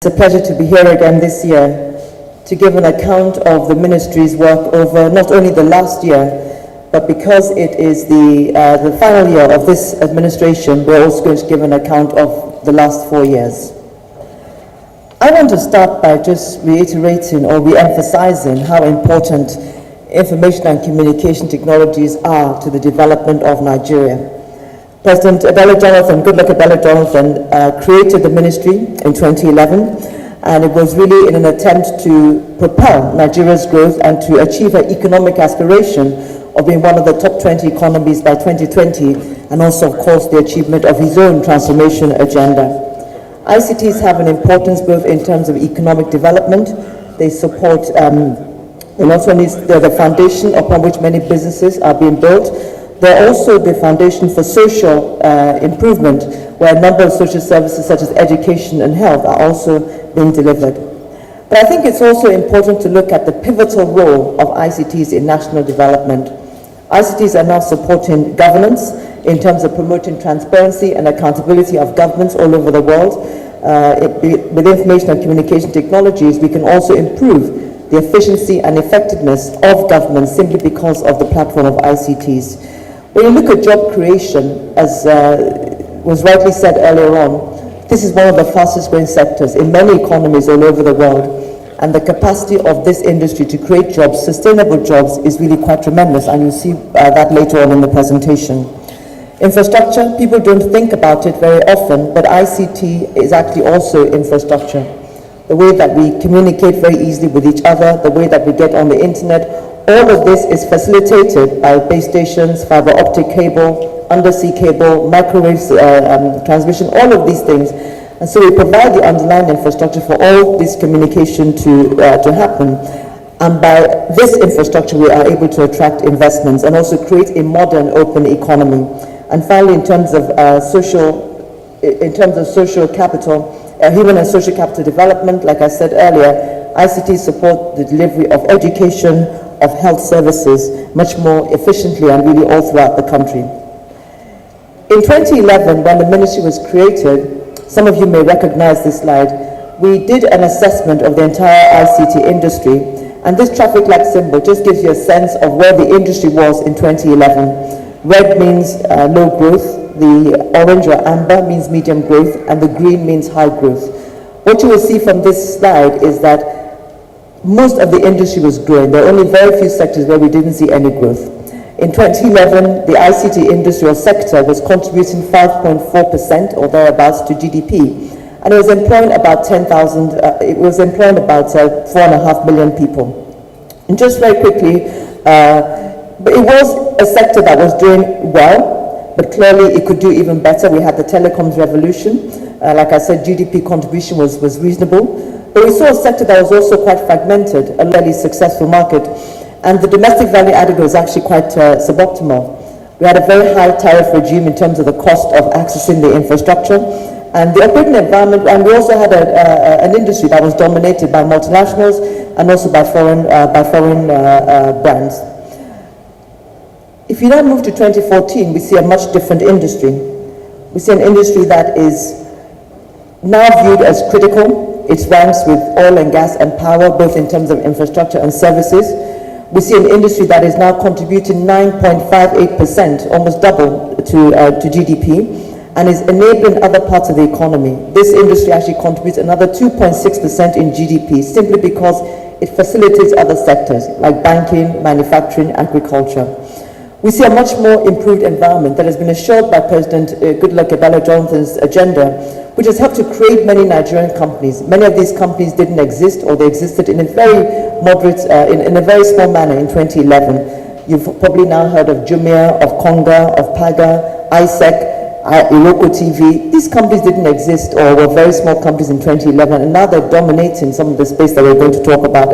It's a pleasure to be here again this year to give an account of the ministry's work over not only the last year, but because it is the final year of this administration, we're also going to give an account of the last 4 years. I want to start by just reiterating or re-emphasizing how important information and communication technologies are to the development of Nigeria. President Abella Jonathan, Goodluck Abella Jonathan, created the ministry in 2011, and it was really in an attempt to propel Nigeria's growth and to achieve her economic aspiration of being one of the top 20 economies by 2020, and also, of course, the achievement of his own transformation agenda. ICTs have an importance both in terms of economic development. They support, not only they're the foundation upon which many businesses are being built, they're also the foundation for social improvement, where a number of social services such as education and health are also being delivered. But I think it's also important to look at the pivotal role of ICTs in national development. ICTs are now supporting governance in terms of promoting transparency and accountability of governments all over the world. With information and communication technologies, we can also improve the efficiency and effectiveness of government simply because of the platform of ICTs. When you look at job creation, as was rightly said earlier on, this is one of the fastest growing sectors in many economies all over the world, and the capacity of this industry to create jobs, sustainable jobs, is really quite tremendous, and you'll see that later on in the presentation. Infrastructure, people don't think about it very often, but ICT is actually also infrastructure. The way that we communicate very easily with each other, the way that we get on the internet, all of this is facilitated by base stations, fiber optic cable, undersea cable, microwave transmission, all of these things. And so we provide the underlying infrastructure for all this communication to happen. And by this infrastructure, we are able to attract investments and also create a modern, open economy. And finally, in terms of social capital, human and social capital development, like I said earlier, ICT support the delivery of education, of health services much more efficiently and really all throughout the country. In 2011, when the ministry was created, some of you may recognize this slide, we did an assessment of the entire ICT industry, and this traffic light symbol just gives you a sense of where the industry was in 2011. Red means low growth, the orange or amber means medium growth, and the green means high growth. What you will see from this slide is that most of the industry was growing. There are only very few sectors where we didn't see any growth. In 2011, the ICT industry or sector was contributing 5.4% or thereabouts to GDP, and it was employing about 4.5 million people. And just very quickly, but it was a sector that was doing well, but clearly it could do even better. We had the telecoms revolution. Like I said, GDP contribution was reasonable. But we saw a sector that was also quite fragmented, a really successful market, and the domestic value added was actually quite suboptimal. We had a very high tariff regime in terms of the cost of accessing the infrastructure and the operating environment, and we also had an industry that was dominated by multinationals and also by foreign brands. If you now move to 2014, we see a much different industry. We see an industry that is now viewed as critical. It ranks with oil and gas and power, both in terms of infrastructure and services. We see an industry that is now contributing 9.58%, almost double to GDP, and is enabling other parts of the economy. This industry actually contributes another 2.6% in GDP, simply because it facilitates other sectors like banking, manufacturing, agriculture. We see a much more improved environment that has been assured by President Goodluck Abella Jonathan's agenda, which has helped to create many Nigerian companies. Many of these companies didn't exist, or they existed in a very moderate, in a very small manner in 2011. You've probably now heard of Jumia, of Konga, of Paga, ISEC, Iloko TV. These companies didn't exist or were very small companies in 2011, and now they're dominating some of the space that we're going to talk about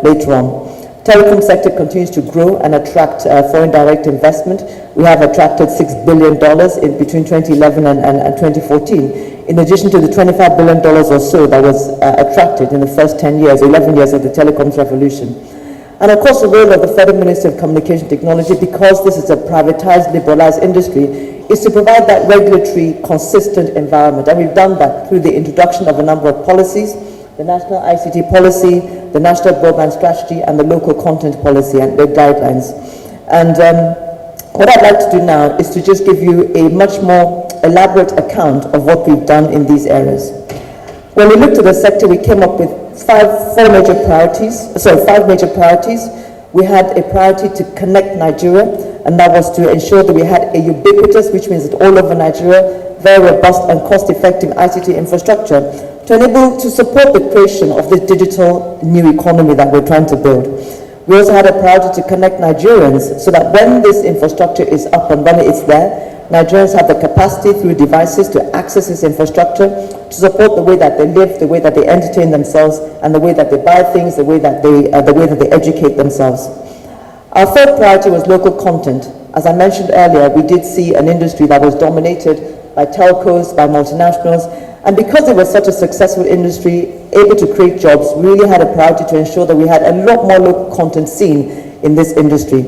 later on. Telecom sector continues to grow and attract foreign direct investment. We have attracted $6 billion in between 2011 and 2014, in addition to the $25 billion or so that was attracted in the first 10 years, 11 years of the telecoms revolution. And of course, the role of the Federal Ministry of Communication Technology, because this is a privatized, liberalized industry, is to provide that regulatory, consistent environment. And we've done that through the introduction of a number of policies, the National ICT Policy, the National Broadband Strategy, and the Local Content Policy and the guidelines. And what I'd like to do now is to just give you a much more elaborate account of what we've done in these areas. When we looked at the sector, we came up with five major priorities. We had a priority to connect Nigeria, and that was to ensure that we had a ubiquitous, which means that all over Nigeria, very robust and cost-effective ICT infrastructure to enable to support the creation of the digital new economy that we're trying to build. We also had a priority to connect Nigerians so that when this infrastructure is up and running, it's there, Nigerians have the capacity through devices to access this infrastructure, to support the way that they live, the way that they entertain themselves, and the way that they buy things, the way that they educate themselves. Our third priority was local content. As I mentioned earlier, we did see an industry that was dominated by telcos, by multinationals, and because it was such a successful industry, able to create jobs, we really had a priority to ensure that we had a lot more local content seen in this industry.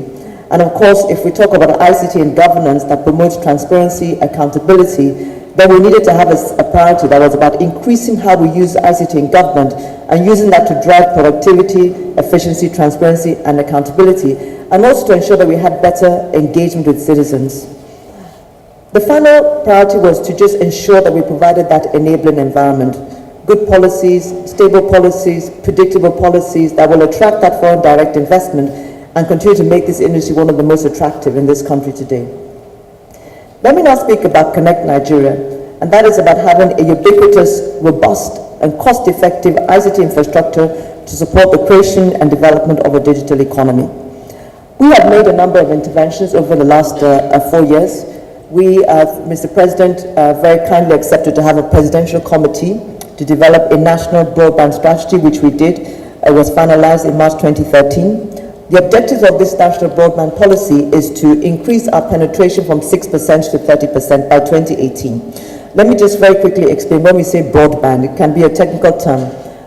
And of course, if we talk about ICT and governance that promotes transparency, accountability, then we needed to have a priority that was about increasing how we use ICT in government and using that to drive productivity, efficiency, transparency, and accountability, and also to ensure that we had better engagement with citizens. The final priority was to just ensure that we provided that enabling environment. Good policies, stable policies, predictable policies that will attract that foreign direct investment and continue to make this industry one of the most attractive in this country today. Let me now speak about Connect Nigeria, and that is about having a ubiquitous, robust, and cost-effective ICT infrastructure to support the creation and development of a digital economy. We have made a number of interventions over the last 4 years. We, Mr. President, very kindly accepted to have a presidential committee to develop a national broadband strategy, which we did. It was finalized in March 2013. The objectives of this national broadband policy is to increase our penetration from 6% to 30% by 2018. Let me just very quickly explain. When we say broadband, it can be a technical term,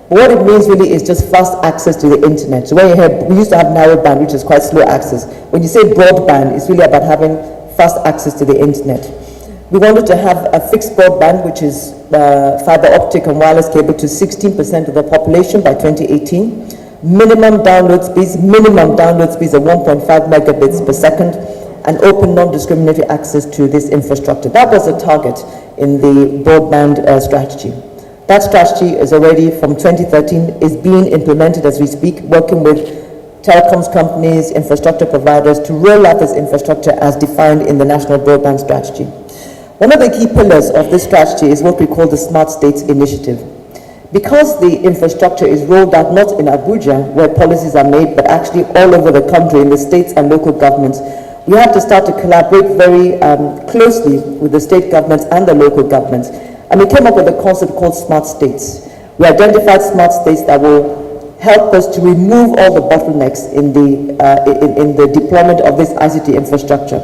but what it means really is just fast access to the internet. So when you hear, we used to have narrowband, which is quite slow access. When you say broadband, it's really about having fast access to the internet. We wanted to have a fixed broadband, which is fiber optic and wireless cable, to 16% of the population by 2018. Minimum download speeds of 1.5 megabits per second, and open non-discriminatory access to this infrastructure. That was the target in the broadband strategy. That strategy is already, from 2013, is being implemented as we speak, working with telecoms companies, infrastructure providers to roll out this infrastructure as defined in the National Broadband Strategy. One of the key pillars of this strategy is what we call the Smart States Initiative. Because the infrastructure is rolled out not in Abuja, where policies are made, but actually all over the country in the states and local governments, we have to start to collaborate very closely with the state governments and the local governments. And we came up with a concept called Smart States. We identified smart states that will help us to remove all the bottlenecks in the deployment of this ICT infrastructure.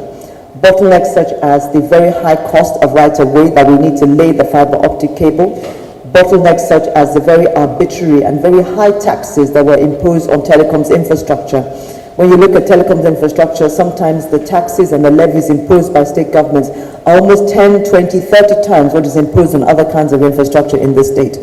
Bottlenecks such as the very high cost of right-of-way that we need to lay the fiber optic cable, bottlenecks such as the very arbitrary and very high taxes that were imposed on telecoms infrastructure. When you look at telecoms infrastructure, sometimes the taxes and the levies imposed by state governments are almost 10, 20, 30 times what is imposed on other kinds of infrastructure in the state.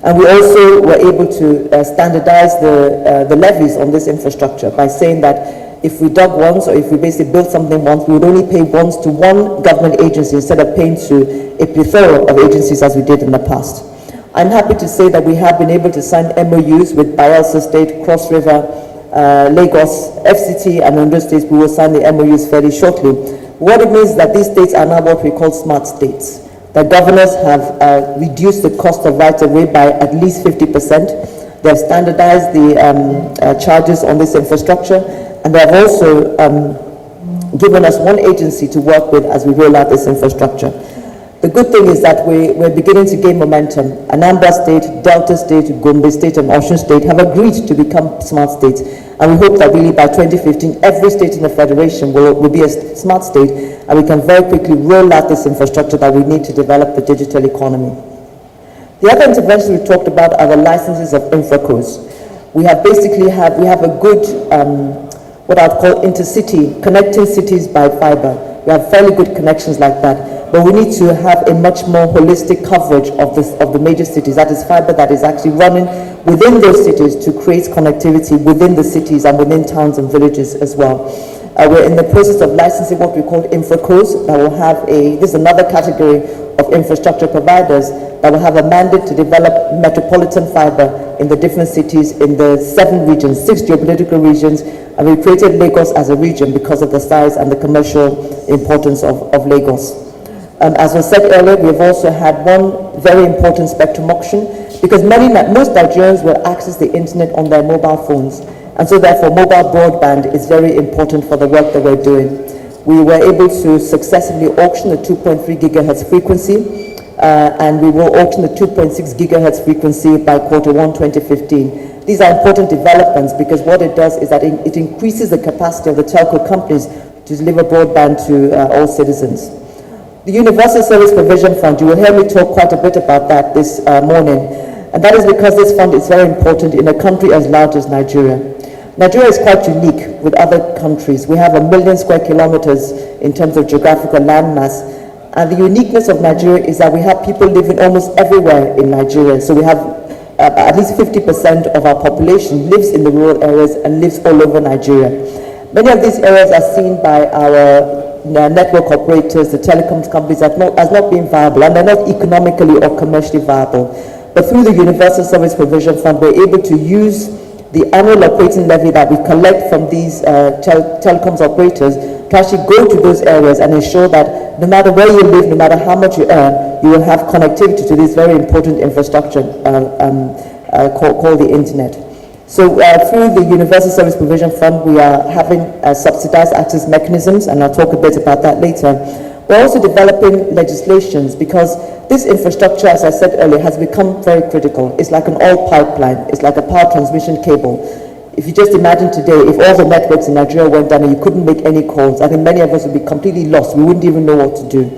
And we also were able to standardize the levies on this infrastructure by saying that if we dug once, or if we basically built something once, we would only pay once to one government agency instead of paying to a plethora of agencies as we did in the past. I'm happy to say that we have been able to sign MOUs with Bayelsa State, Cross River, Lagos, FCT, and Ondo states. We will sign the MOUs fairly shortly. What it means is that these states are now what we call smart states. The governors have reduced the cost of right-of-way by at least 50%. They have standardized the charges on this infrastructure, and they have also given us one agency to work with as we roll out this infrastructure. The good thing is that we're beginning to gain momentum. Anambra State, Delta State, Gombe State, and Osun State have agreed to become smart states. And we hope that really by 2015, every state in the Federation will be a smart state, and we can very quickly roll out this infrastructure that we need to develop the digital economy. The other interventions we talked about are the licenses of infracos. We have a good, what I'd call intercity, connecting cities by fiber. We have fairly good connections like that, but we need to have a much more holistic coverage of the major cities. That is fiber that is actually running within those cities to create connectivity within the cities and within towns and villages as well. We're in the process of licensing what we call infracos that will have this is another category of infrastructure providers that will have a mandate to develop metropolitan fiber in the different cities in the 7 regions, 6 geopolitical regions, and we created Lagos as a region because of the size and the commercial importance of Lagos. As was said earlier, we have also had one very important spectrum auction because most Nigerians will access the internet on their mobile phones, and so therefore mobile broadband is very important for the work that we're doing. We were able to successfully auction the 2.3 gigahertz frequency, and we will auction the 2.6 gigahertz frequency by Q1 2015. These are important developments because what it does is that it increases the capacity of the telco companies to deliver broadband to all citizens. The Universal Service Provision Fund, you will hear me talk quite a bit about that this morning, and that is because this fund is very important in a country as large as Nigeria. Nigeria is quite unique with other countries. We have 1 million square kilometers in terms of geographical landmass, and the uniqueness of Nigeria is that we have people living almost everywhere in Nigeria. So we have at least 50% of our population lives in the rural areas and lives all over Nigeria. Many of these areas are seen by our network operators, the telecoms companies, as not being viable, and they're not economically or commercially viable. But through the Universal Service Provision Fund, we're able to use the annual operating levy that we collect from these telecoms operators to actually go to those areas and ensure that no matter where you live, no matter how much you earn, you will have connectivity to this very important infrastructure called the internet. So through the Universal Service Provision Fund, we are having subsidized access mechanisms, and I'll talk a bit about that later. We're also developing legislations because this infrastructure, as I said earlier, has become very critical. It's like an oil pipeline. It's like a power transmission cable. If you just imagine today, if all the networks in Nigeria went down and you couldn't make any calls, I think many of us would be completely lost. We wouldn't even know what to do.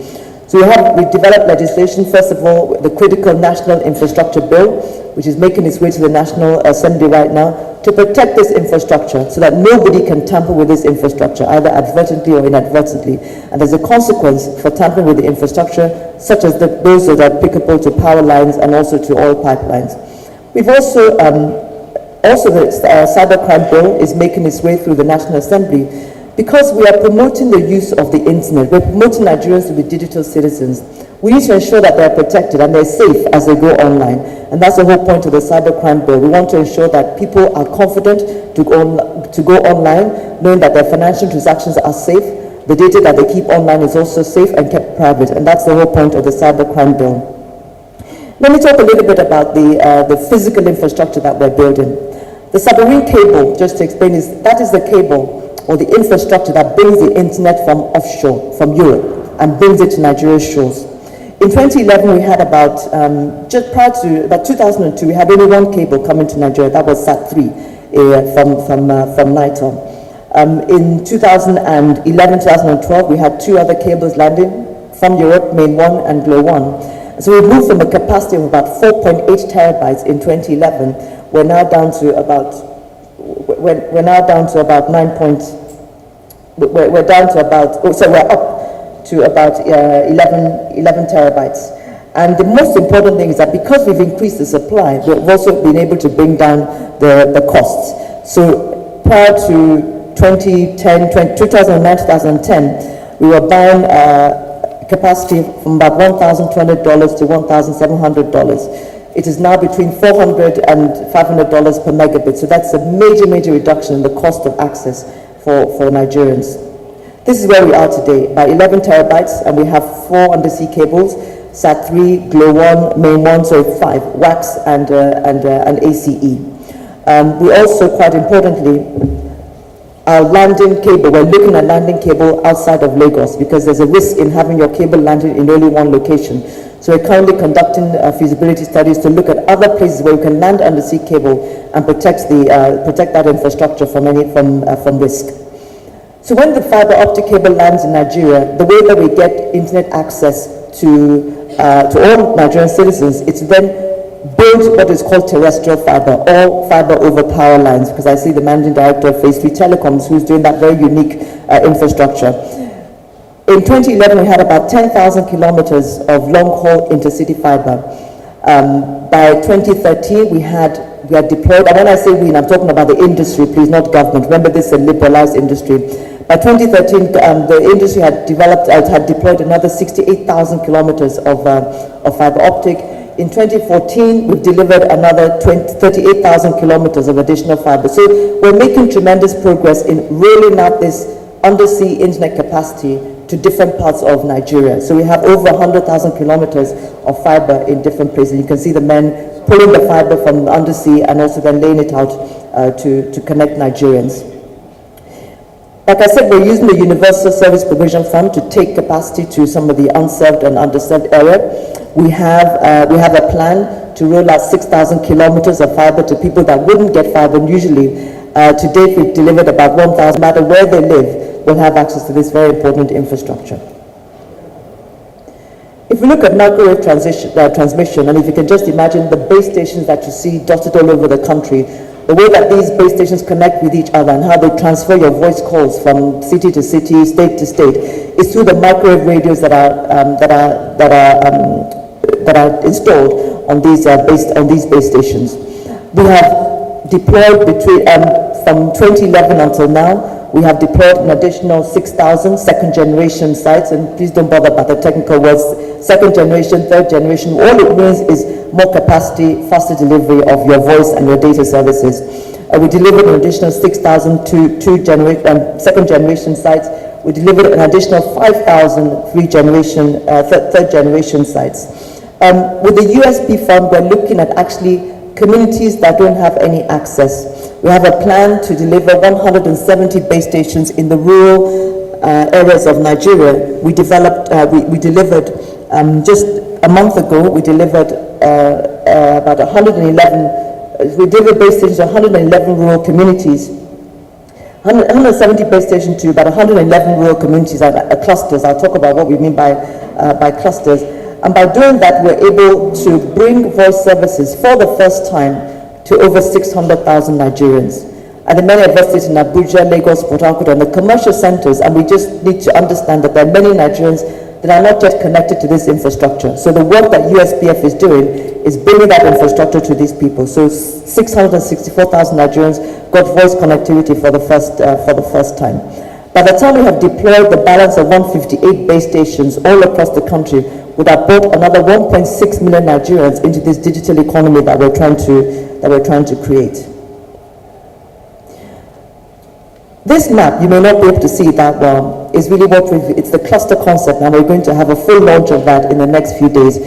So we developed legislation, first of all, the Critical National Infrastructure Bill, which is making its way to the National Assembly right now, to protect this infrastructure so that nobody can tamper with this infrastructure, either advertently or inadvertently. And there's a consequence for tampering with the infrastructure, such as those that are applicable to power lines and also to oil pipelines. We've also the cybercrime bill is making its way through the National Assembly because we are promoting the use of the internet. We're promoting Nigerians to be digital citizens. We need to ensure that they're protected and they're safe as they go online. And that's the whole point of the cybercrime bill. We want to ensure that people are confident to go online, knowing that their financial transactions are safe. The data that they keep online is also safe and kept private. And that's the whole point of the cybercrime bill. Let me talk a little bit about the physical infrastructure that we're building. The submarine cable, just to explain, that is the cable or the infrastructure that brings the internet from offshore, from Europe, and brings it to Nigeria's shores. In 2011, we had just prior to about 2002, we had only one cable coming to Nigeria. That was SAT3 from NITOM. In 2011, 2012, we had 2 other cables landing from Europe, Main 1 and Glow 1. So we moved from a capacity of about 4.8 terabytes in 2011. We're now down to about 11 terabytes. And the most important thing is that because we've increased the supply, we've also been able to bring down the costs. So prior to 2009, 2010, we were buying capacity from about $1,200 to $1,700. It is now between $400 and $500 per megabit. So that's a major, major reduction in the cost of access for Nigerians. This is where we are today, by 11 terabytes, and we have 4 undersea cables, SAT3, Glow 1, Main 1, so 5, WAX and ACE. We also, quite importantly, our landing cable, we're looking at landing cable outside of Lagos because there's a risk in having your cable landed in only one location. So we're currently conducting feasibility studies to look at other places where we can land undersea cable and protect that infrastructure from risk. So when the fiber optic cable lands in Nigeria, the way that we get internet access to all Nigerian citizens, it's then build what is called terrestrial fiber, or fiber over power lines, because I see the managing director of Phase 3 Telecoms who's doing that very unique infrastructure. In 2011, we had about 10,000 kilometers of long-haul intercity fiber. By 2013, we had deployed, and when I say we, I'm talking about the industry, please, not government. Remember, this is a liberalized industry. By 2013, the industry had deployed another 68,000 kilometers of fiber optic. In 2014, we've delivered another 38,000 kilometers of additional fiber. So we're making tremendous progress in rolling out this undersea internet capacity to different parts of Nigeria. So we have over 100,000 kilometers of fiber in different places. You can see the men pulling the fiber from the undersea and also then laying it out to connect Nigerians. Like I said, we're using the Universal Service Provision Fund to take capacity to some of the unserved and underserved area. We have a plan to roll out 6,000 kilometers of fiber to people that wouldn't get fiber. And usually, to date, we've delivered about 1,000, no matter where they live, will have access to this very important infrastructure. If we look at microwave transmission, and if you can just imagine the base stations that you see dotted all over the country, the way that these base stations connect with each other and how they transfer your voice calls from city to city, state to state, is through the microwave radios that are installed on these base stations. We have deployed from 2011 until now. We have deployed an additional 6,000 second-generation sites, and please don't bother about the technical words, second generation, third generation. All it means is more capacity, faster delivery of your voice and your data services. We delivered an additional 6,000 second-generation sites. We delivered an additional 5,000 third-generation sites. With the USB fund, we're looking at actually communities that don't have any access. We have a plan to deliver 170 base stations in the rural areas of Nigeria. We delivered just a month ago. We delivered about 111. We delivered base stations to 111 rural communities. 170 base stations to about 111 rural communities clusters. I'll talk about what we mean by clusters. And by doing that, we're able to bring voice services for the first time to over 600,000 Nigerians. And the many of us sit in Abuja, Lagos, Port Harcourt, and the commercial centers, and we just need to understand that there are many Nigerians that are not yet connected to this infrastructure. So the work that USPF is doing is bringing that infrastructure to these people. So 664,000 Nigerians got voice connectivity for the first time. By the time we have deployed the balance of 158 base stations all across the country, would have brought another 1.6 million Nigerians into this digital economy that we're trying to create. This map, you may not be able to see it that well, is really it's the cluster concept, and we're going to have a full launch of that in the next few days.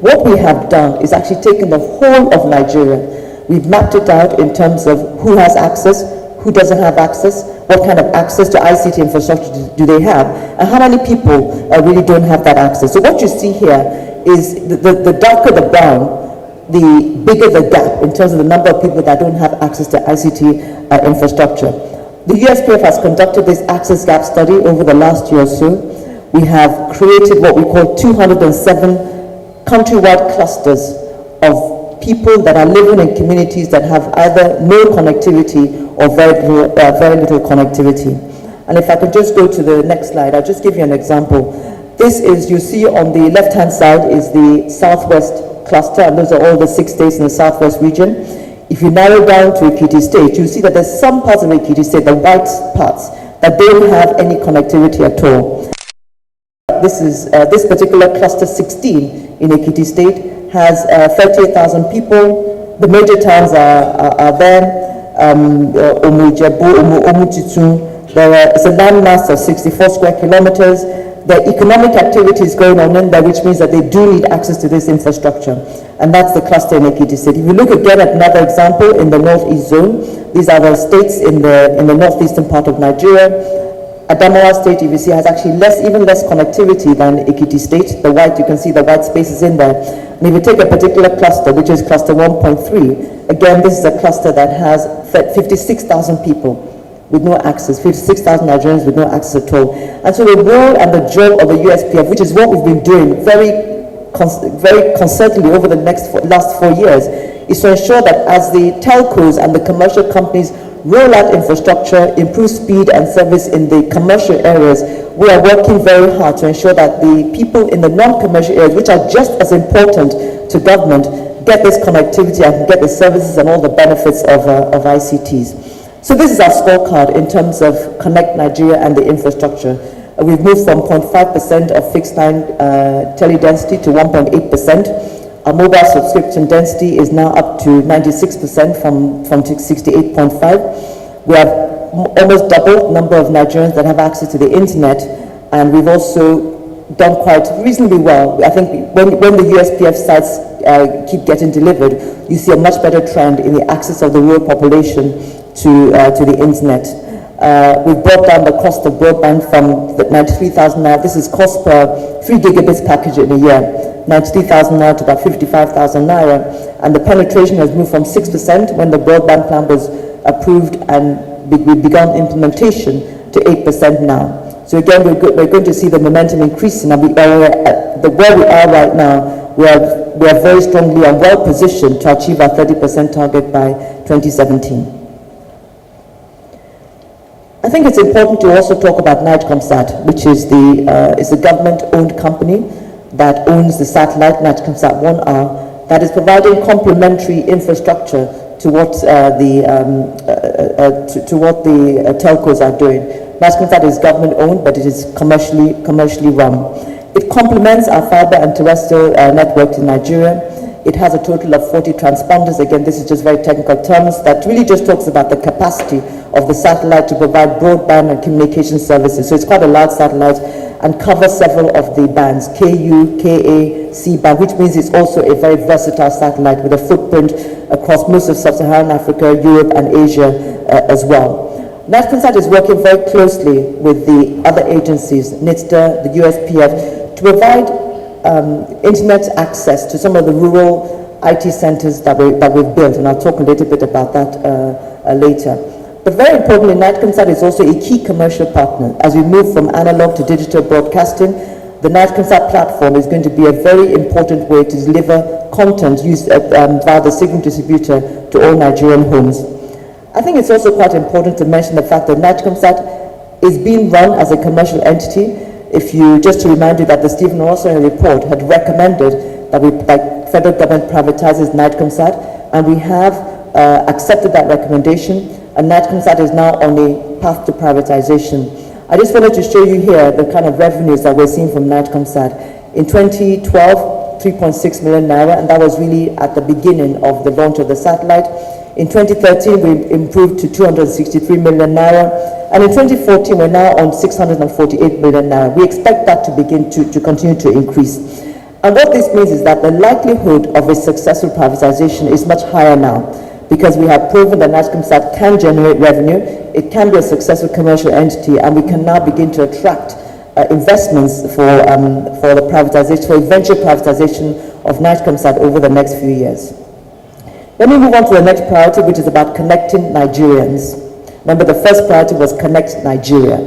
What we have done is actually taken the whole of Nigeria. We've mapped it out in terms of who has access, who doesn't have access, what kind of access to ICT infrastructure do they have, and how many people really don't have that access. So what you see here is the darker the brown, the bigger the gap in terms of the number of people that don't have access to ICT infrastructure. The USPF has conducted this access gap study over the last year or so. We have created what we call 207 countrywide clusters of people that are living in communities that have either no connectivity or very little connectivity. And if I could just go to the next slide, I'll just give you an example. This is, you see on the left-hand side is the Southwest cluster, and those are all the 6 states in the Southwest region. If you narrow down to Ekiti State, you see that there's some parts of Ekiti State, the white parts, that don't have any connectivity at all. This particular cluster 16 in Ekiti State has 38,000 people. The major towns are there. Omutitun. It's a landmass of 64 square kilometers. The economic activity is going on in there, which means that they do need access to this infrastructure. And that's the cluster in Ekiti State. If you look again at another example in the northeast zone, these are the states in the northeastern part of Nigeria. Adamawa State, if you see, has actually even less connectivity than Ekiti State. The white, you can see the white spaces in there. And if you take a particular cluster, which is cluster 1.3, again, this is a cluster that has 56,000 people with no access, 56,000 Nigerians with no access at all. And so the role and the job of the USPF, which is what we've been doing very very concertedly over the last 4 years is to ensure that as the telcos and the commercial companies roll out infrastructure, improve speed and service in the commercial areas, we are working very hard to ensure that the people in the non-commercial areas, which are just as important to government, get this connectivity and get the services and all the benefits of ICTs. So this is our scorecard in terms of Connect Nigeria and the infrastructure. We've moved from 0.5% of fixed line tele density to 1.8%. Our mobile subscription density is now up to 96% from 68.5. We have almost double the number of Nigerians that have access to the internet, and we've also done quite reasonably well. I think when the USPF sites keep getting delivered, you see a much better trend in the access of the rural population to the internet. We've brought down the cost of broadband from the 93,000 naira. This is cost per 3 gigabits package in a year, 93,000 naira to about 55,000 naira, and the penetration has moved from 6% when the broadband plan was approved and we've begun implementation to 8% now. So again, we're going to see the momentum increasing, and where we are right now, we are very strongly and well positioned to achieve our 30% target by 2017. I think it's important to also talk about NIGCOMSAT, which is a government-owned company that owns the satellite NIGCOMSAT 1R that is providing complementary infrastructure to what the telcos are doing. NIGCOMSAT is government-owned, but it is commercially run. It complements our fiber and terrestrial network in Nigeria. It has a total of 40 transponders. Again, this is just very technical terms that really just talks about the capacity of the satellite to provide broadband and communication services. So it's quite a large satellite and covers several of the bands, KU, KA, C-band, which means it's also a very versatile satellite with a footprint across most of sub-Saharan Africa, Europe, and Asia as well. NIGCOMSAT is working very closely with the other agencies, NITSDA, the USPF, to provide internet access to some of the rural IT centers that we've built, and I'll talk a little bit about that later. But very importantly, NIGCOMSAT is also a key commercial partner. As we move from analog to digital broadcasting, the NIGCOMSAT platform is going to be a very important way to deliver content used via the signal distributor to all Nigerian homes. I think it's also quite important to mention the fact that NIGCOMSAT is being run as a commercial entity. Just to remind you that the Stephen Orson report had recommended that federal government privatizes NIGCOMSAT, and we have accepted that recommendation, and NIGCOMSAT is now on a path to privatization. I just wanted to show you here the kind of revenues that we're seeing from NIGCOMSAT. In 2012, 3.6 million naira, and that was really at the beginning of the launch of the satellite. In 2013, we improved to 263 million naira, and in 2014, we're now on 648 million naira. We expect that to begin to continue to increase. And what this means is that the likelihood of a successful privatization is much higher now, because we have proven that NIGCOMSAT can generate revenue, it can be a successful commercial entity, and we can now begin to attract investments for the privatization, for eventual privatization of NIGCOMSAT over the next few years. Let me move on to the next priority, which is about connecting Nigerians. Remember, the first priority was Connect Nigeria.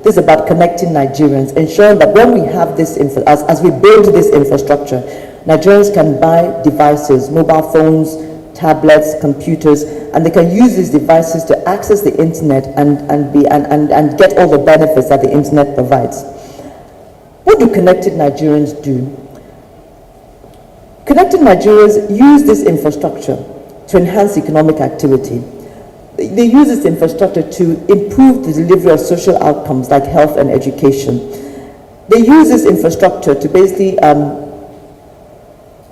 This is about connecting Nigerians, ensuring that when we have this, as we build this infrastructure, Nigerians can buy devices, mobile phones, tablets, computers, and they can use these devices to access the internet and get all the benefits that the internet provides. What do connected Nigerians do? Connected Nigerians use this infrastructure to enhance economic activity. They use this infrastructure to improve the delivery of social outcomes like health and education. They use this infrastructure to basically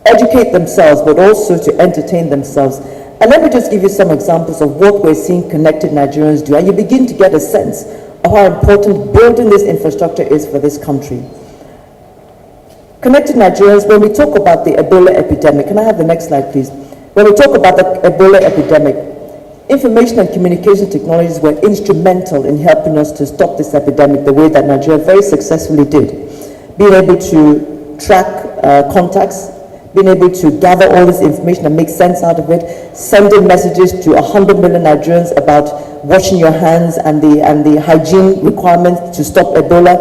educate themselves, but also to entertain themselves. And let me just give you some examples of what we're seeing connected Nigerians do, and you begin to get a sense of how important building this infrastructure is for this country. Connected Nigerians, when we talk about the Ebola epidemic, can I have the next slide, please? When we talk about the Ebola epidemic, information and communication technologies were instrumental in helping us to stop this epidemic the way that Nigeria very successfully did. Being able to track contacts, being able to gather all this information and make sense out of it, sending messages to 100 million Nigerians about washing your hands and the hygiene requirements to stop Ebola.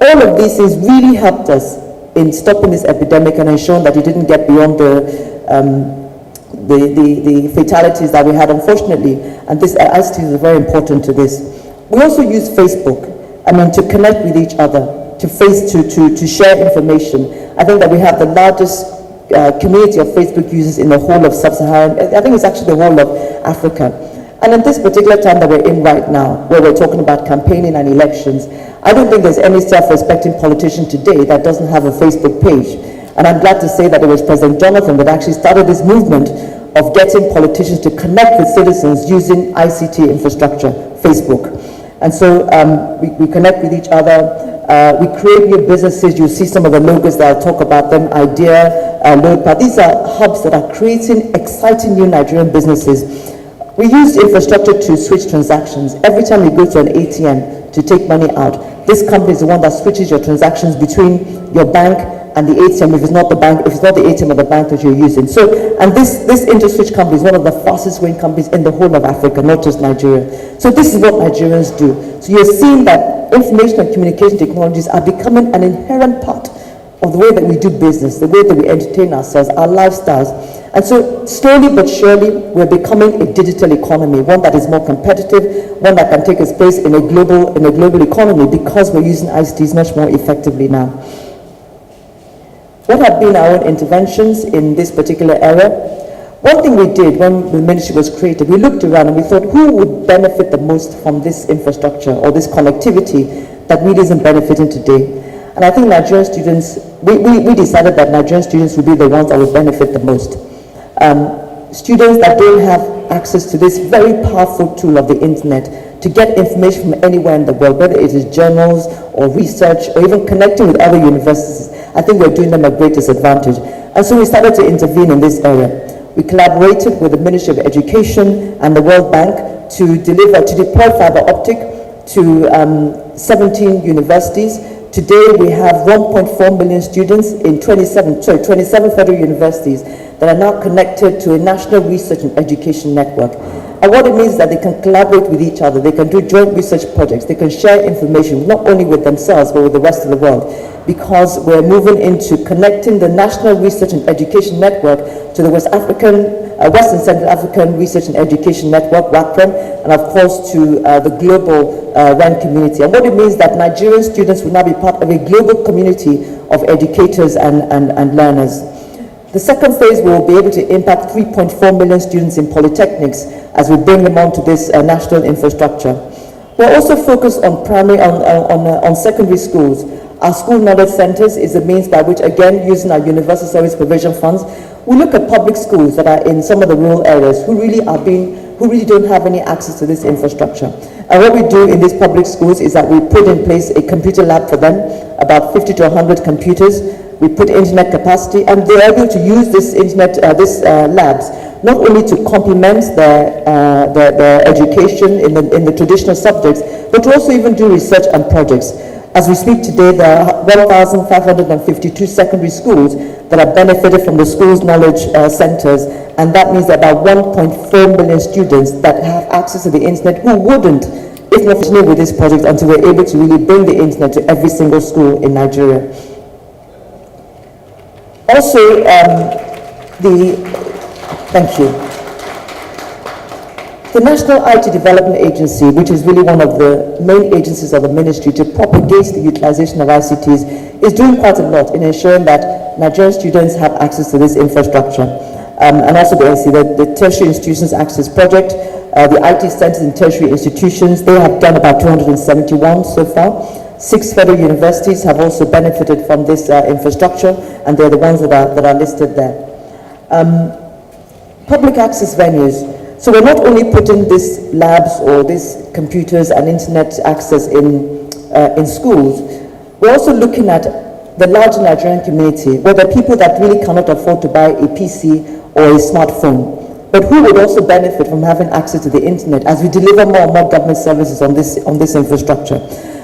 All of these things really helped us in stopping this epidemic and ensuring that it didn't get beyond the fatalities that we had, unfortunately. And this ICTs is very important to this. We also use Facebook, to connect with each other, to share information. I think that we have the largest community of Facebook users in the whole of sub-Saharan, I think it's actually the whole of Africa. And in this particular time that we're in right now, where we're talking about campaigning and elections, I don't think there's any self-respecting politician today that doesn't have a Facebook page. And I'm glad to say that it was President Jonathan that actually started this movement of getting politicians to connect with citizens using ICT infrastructure, Facebook. And so we connect with each other. We create new businesses. You'll see some of the logos that I'll talk about them, Idea, LoadPad. These are hubs that are creating exciting new Nigerian businesses. We use infrastructure to switch transactions. Every time you go to an ATM to take money out, this company is the one that switches your transactions between your bank and the ATM if it's not the bank, if it's not the ATM or the bank that you're using. So, and this InterSwitch company is one of the fastest growing companies in the whole of Africa, not just Nigeria. So this is what Nigerians do. So you're seeing that information and communication technologies are becoming an inherent part of the way that we do business, the way that we entertain ourselves, our lifestyles. And so slowly but surely, we're becoming a digital economy, one that is more competitive, one that can take its place in a global economy because we're using ICTs much more effectively now. What have been our own interventions in this particular area? One thing we did when the ministry was created, we looked around and we thought, who would benefit the most from this infrastructure or this connectivity that really isn't benefiting today? And I think Nigerian students, we decided that Nigerian students would be the ones that would benefit the most. Students that don't have access to this very powerful tool of the internet to get information from anywhere in the world, whether it is journals or research or even connecting with other universities, I think we're doing them a great disadvantage. And so we started to intervene in this area. We collaborated with the Ministry of Education and the World Bank to deploy fiber optic to 17 universities. Today we have 1.4 million students in 27 federal universities that are now connected to a national research and education network. And what it means is that they can collaborate with each other, they can do joint research projects, they can share information, not only with themselves, but with the rest of the world, because we're moving into connecting the National Research and Education Network to the Western Central African Research and Education Network, WACREM, and of course to the global REN community. And what it means is that Nigerian students will now be part of a global community of educators and learners. The second phase, we will be able to impact 3.4 million students in polytechnics as we bring them onto this national infrastructure. We're also focused on secondary schools. Our school knowledge centers is the means by which, again, using our universal service provision funds, we look at public schools that are in some of the rural areas who really don't have any access to this infrastructure. And what we do in these public schools is that we put in place a computer lab for them, about 50 to 100 computers. We put internet capacity, and they're able to use this labs not only to complement their education in the traditional subjects, but to also even do research and projects. As we speak today, there are 1,552 secondary schools that have benefited from the schools knowledge centers, and that means that about 1.4 million students that have access to the internet who wouldn't, if not familiar with this project, until we're able to really bring the internet to every single school in Nigeria. Also, thank you. The National IT Development Agency, which is really one of the main agencies of the ministry to propagate the utilization of ICTs, is doing quite a lot in ensuring that Nigerian students have access to this infrastructure. And also the Tertiary Institutions Access Project, the IT centers in tertiary institutions, they have done about 271 so far. 6 federal universities have also benefited from this infrastructure, and they're the ones that are listed there. Public access venues. So we're not only putting these labs or these computers and internet access in schools, we're also looking at the large Nigerian community, where there are people that really cannot afford to buy a PC or a smartphone, but who would also benefit from having access to the internet as we deliver more and more government services on this infrastructure.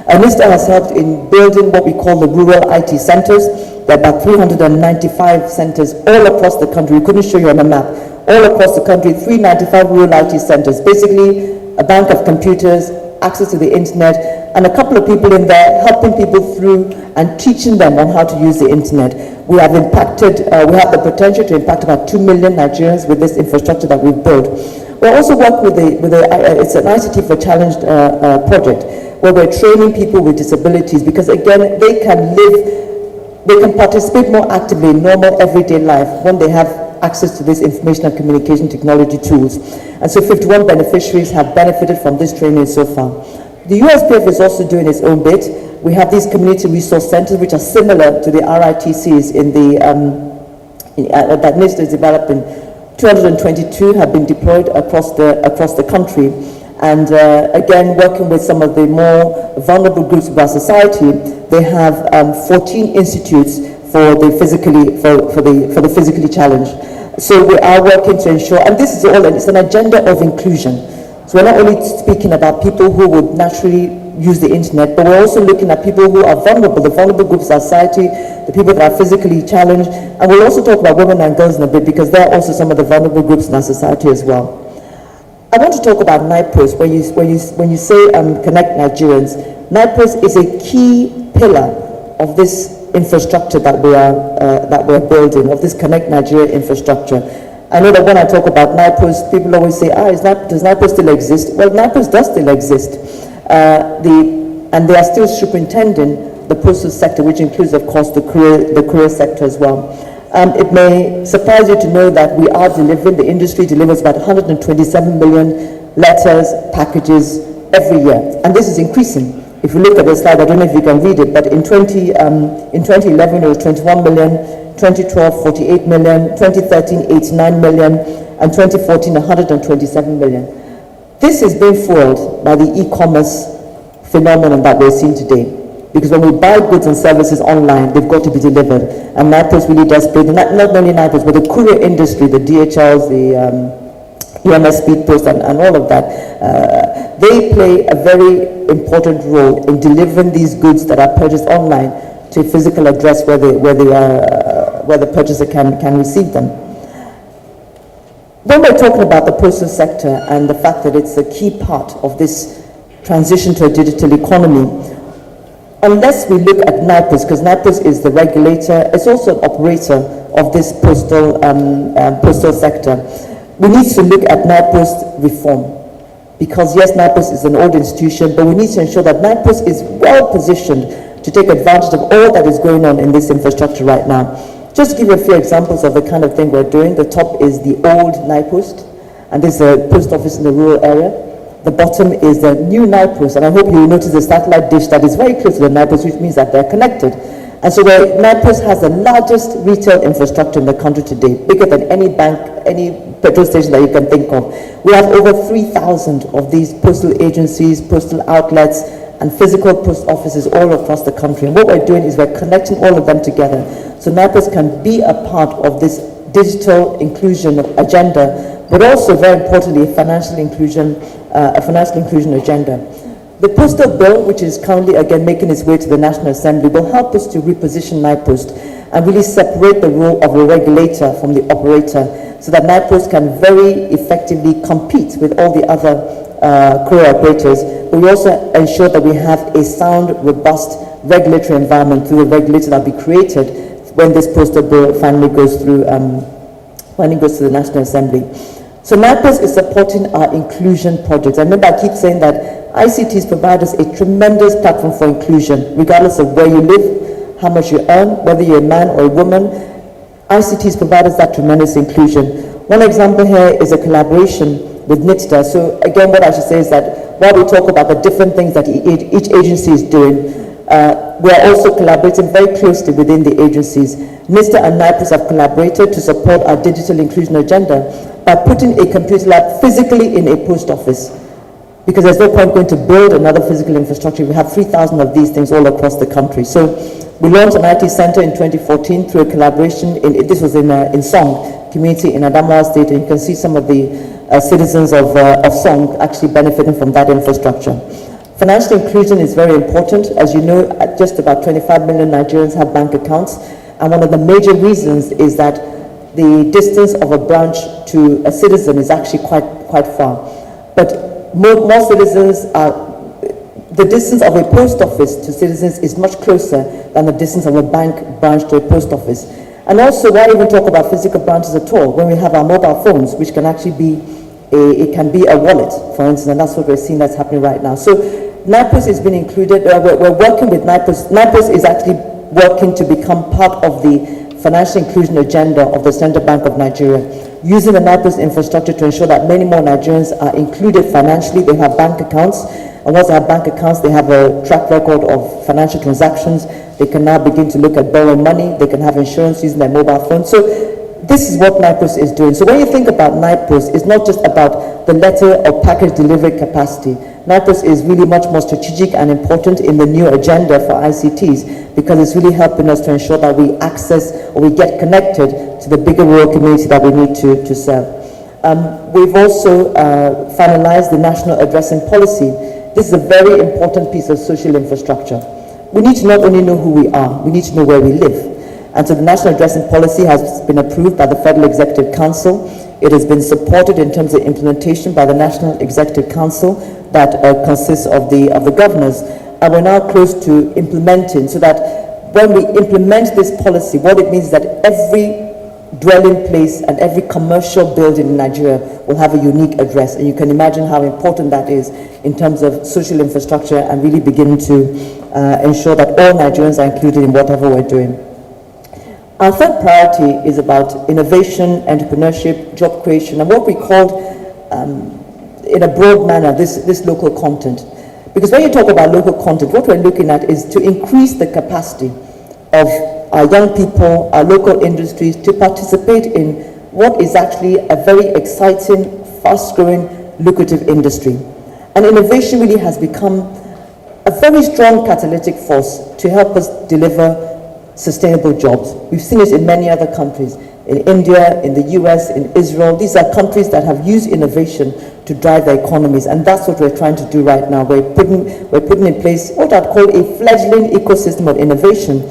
NISTA has helped in building what we call the rural IT centers. There are about 395 centers all across the country. We couldn't show you on a map. All across the country, 395 rural IT centers. Basically, a bank of computers, access to the internet, and a couple of people in there helping people through and teaching them on how to use the internet. We have impacted, we have the potential to impact about 2 million Nigerians with this infrastructure that we've built. We also work with it's an ICT for Challenged project, where we're training people with disabilities, because again, they can participate more actively in normal everyday life when they have access to this information and communication technology tools. And so 51 beneficiaries have benefited from this training so far. The USPF is also doing its own bit. We have these community resource centers, which are similar to the RITCs that NIST is developing. 222 have been deployed across the country. And again, working with some of the more vulnerable groups of our society, they have 14 institutes for the physically challenged. So we are working to ensure, and this is all, and it's an agenda of inclusion. So we're not only speaking about people who would naturally use the internet, but we're also looking at people who are vulnerable, the vulnerable groups of society, the people that are physically challenged, and we'll also talk about women and girls in a bit, because they're also some of the vulnerable groups in our society as well. I want to talk about NIPOS. When you say connect Nigerians, NIPOS is a key pillar of this infrastructure that we're building, of this Connect Nigeria infrastructure. I know that when I talk about NIPOS, people always say, does NIPOS still exist? Well, NIPOS does still exist. And they are still superintending the postal sector, which includes, of course, the courier sector as well. It may surprise you to know that we are delivering, the industry delivers about 127 million letters, packages every year. And this is increasing. If you look at the slide, I don't know if you can read it, but in 2011 it was 21 million, 2012 48 million, 2013 89 million, and 2014 127 million. This is being fueled by the e-commerce phenomenon that we're seeing today. Because when we buy goods and services online, they've got to be delivered. And NIPOS really does play, not only NIPOS, but the courier industry, the DHLs, the EMS Speed Post, and all of that. They play a very important role in delivering these goods that are purchased online to a physical address where the purchaser can receive them. When we're talking about the postal sector and the fact that it's a key part of this transition to a digital economy, unless we look at NIPOS, because NIPOS is the regulator, it's also an operator of this postal sector, we need to look at NIPOS reform. Because yes, NIPOS is an old institution, but we need to ensure that NIPOS is well positioned to take advantage of all that is going on in this infrastructure right now. Just to give you a few examples of the kind of thing we're doing, the top is the old NIPOS, and this is a post office in the rural area. The bottom is the new NIPOS, and I hope you will notice the satellite dish that is very close to the NIPOS, which means that they're connected. And so NIPOS has the largest retail infrastructure in the country today, bigger than any bank, any petrol station that you can think of. We have over 3,000 of these postal agencies, postal outlets, and physical post offices all across the country. And what we're doing is we're connecting all of them together, so NIPOS can be a part of this digital inclusion agenda, but also, very importantly, a financial inclusion agenda. The postal bill, which is currently again making its way to the National Assembly, will help us to reposition NIPOS and really separate the role of the regulator from the operator, so that NIPOS can very effectively compete with all the other courier operators. But we also ensure that we have a sound, robust regulatory environment through the regulator that will be created when this postal bill finally goes through, when it goes to the National Assembly. So NIPOS is supporting our inclusion projects. I remember I keep saying that ICTs provide us a tremendous platform for inclusion, regardless of where you live, how much you earn, whether you're a man or a woman. ICTs provide us that tremendous inclusion. One example here is a collaboration with NITDA. So again, what I should say is that while we talk about the different things that each agency is doing, we are also collaborating very closely within the agencies. NITDA and NIPOS have collaborated to support our digital inclusion agenda by putting a computer lab physically in a post office, because there's no point going to build another physical infrastructure. We have 3,000 of these things all across the country. So we launched an IT center in 2014 through a collaboration, this was in Song community in Adamawa State, and you can see some of the citizens of Song actually benefiting from that infrastructure. Financial inclusion is very important. As you know, just about 25 million Nigerians have bank accounts, and one of the major reasons is that the distance of a branch to a citizen is actually quite far. But more citizens the distance of a post office to citizens is much closer than the distance of a bank branch to a post office. And also, why even talk about physical branches at all when we have our mobile phones, which can actually be it can be a wallet, for instance, and that's what we're seeing that's happening right now. So NIPOS has been included. We're working with NIPOS. NIPOS is actually working to become part of the financial inclusion agenda of the Central Bank of Nigeria, using the NIPOS infrastructure to ensure that many more Nigerians are included financially. They have bank accounts, and once they have bank accounts, they have a track record of financial transactions. They can now begin to look at borrowing money. They can have insurance using their mobile phone. So this is what NIPOS is doing. So when you think about NIPOS, it's not just about the letter or package delivery capacity. NIPOS is really much more strategic and important in the new agenda for ICTs, because it's really helping us to ensure that we access or we get connected to the bigger rural community that we need to serve. We've also finalized the national addressing policy. This is a very important piece of social infrastructure. We need to not only know who we are, we need to know where we live. And so the national addressing policy has been approved by the Federal Executive Council. It has been supported in terms of implementation by the National Executive Council that consists of the governors. And we're now close to implementing, so that when we implement this policy, what it means is that every dwelling place and every commercial building in Nigeria will have a unique address. And you can imagine how important that is in terms of social infrastructure and really begin to ensure that all Nigerians are included in whatever we're doing. Our third priority is about innovation, entrepreneurship, job creation, and what we called, in a broad manner, this local content. Because when you talk about local content, what we're looking at is to increase the capacity of our young people, our local industries, to participate in what is actually a very exciting, fast-growing, lucrative industry. And innovation really has become a very strong catalytic force to help us deliver sustainable jobs. We've seen it in many other countries, in India, in the US, in Israel. These are countries that have used innovation to drive their economies, and that's what we're trying to do right now. We're putting in place what I'd call a fledgling ecosystem of innovation.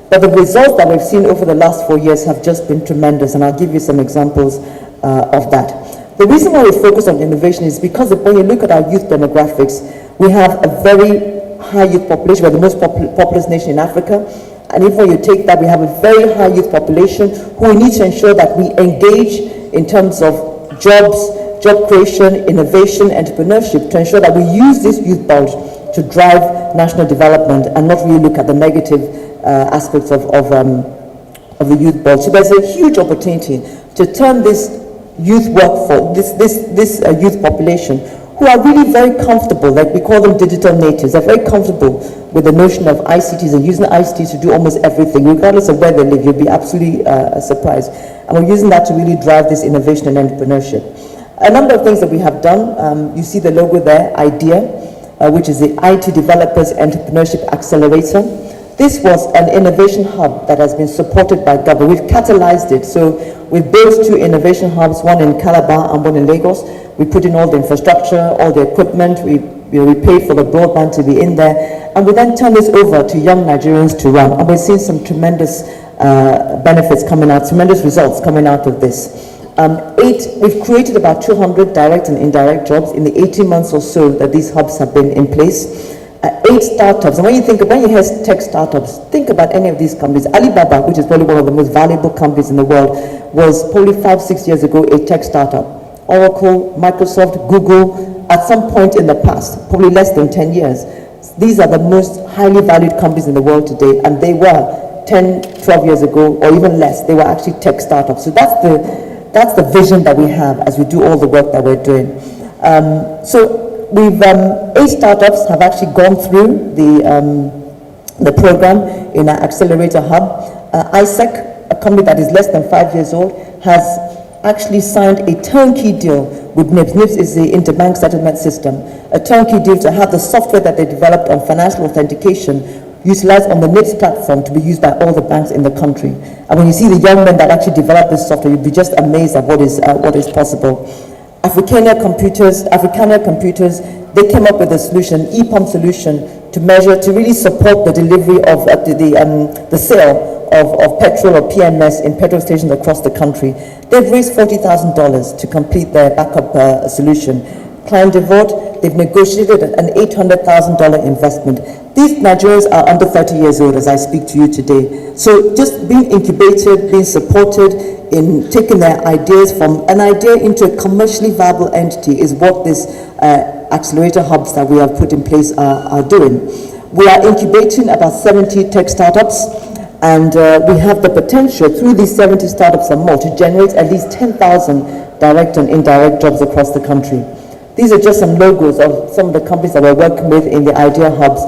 But the results that we've seen over the last 4 years have just been tremendous, and I'll give you some examples of that. The reason why we focus on innovation is because when you look at our youth demographics, we have a very high youth population. We're the most populous nation in Africa. And if when you take that, we have a very high youth population who we need to ensure that we engage in terms of jobs, job creation, innovation, entrepreneurship, to ensure that we use this youth bulge to drive national development and not really look at the negative aspects of the youth bulge. So there's a huge opportunity to turn this youth workforce, this youth population, who are really very comfortable, like we call them digital natives. They're very comfortable with the notion of ICTs and using ICTs to do almost everything, regardless of where they live. You'll be absolutely surprised. And we're using that to really drive this innovation and entrepreneurship. A number of things that we have done, you see the logo there, IDEA, which is the IT Developers Entrepreneurship Accelerator. This was an innovation hub that has been supported by government. We've catalyzed it. So we've built 2 innovation hubs, one in Calabar and one in Lagos. We put in all the infrastructure, all the equipment. We paid for the broadband to be in there. And we then turn this over to young Nigerians to run. And we're seeing some tremendous benefits coming out, tremendous results coming out of this. We've created about 200 direct and indirect jobs in the 18 months or so that these hubs have been in place. 8 startups, and when you hear tech startups, think about any of these companies. Alibaba, which is probably one of the most valuable companies in the world, was probably 5-6 years ago a tech startup. Oracle, Microsoft, Google, at some point in the past, probably less than 10 years. These are the most highly valued companies in the world today, and they were 10, 12 years ago, or even less. They were actually tech startups. So that's the vision that we have as we do all the work that we're doing. We've 8 startups have actually gone through the program in our accelerator hub. ISEC, a company that is less than 5 years old, has actually signed a turnkey deal with NIPS. NIPS is the interbank settlement system, a turnkey deal to have the software that they developed on financial authentication utilized on the NIPS platform to be used by all the banks in the country. And when you see the young men that actually developed this software, you'll be just amazed at what is possible. Africania Computers, they came up with a solution, EPOM solution, to really support the delivery of the sale of petrol or PMS in petrol stations across the country. They've raised $40,000 to complete their backup solution. Client Devote, they've negotiated an $800,000 investment. These Nigerians are under 30 years old as I speak to you today. So just being incubated, being supported in taking their ideas from an idea into a commercially viable entity is what these accelerator hubs that we have put in place are doing. We are incubating about 70 tech startups, and we have the potential through these 70 startups and more to generate at least 10,000 direct and indirect jobs across the country. These are just some logos of some of the companies that we're working with in the idea hubs.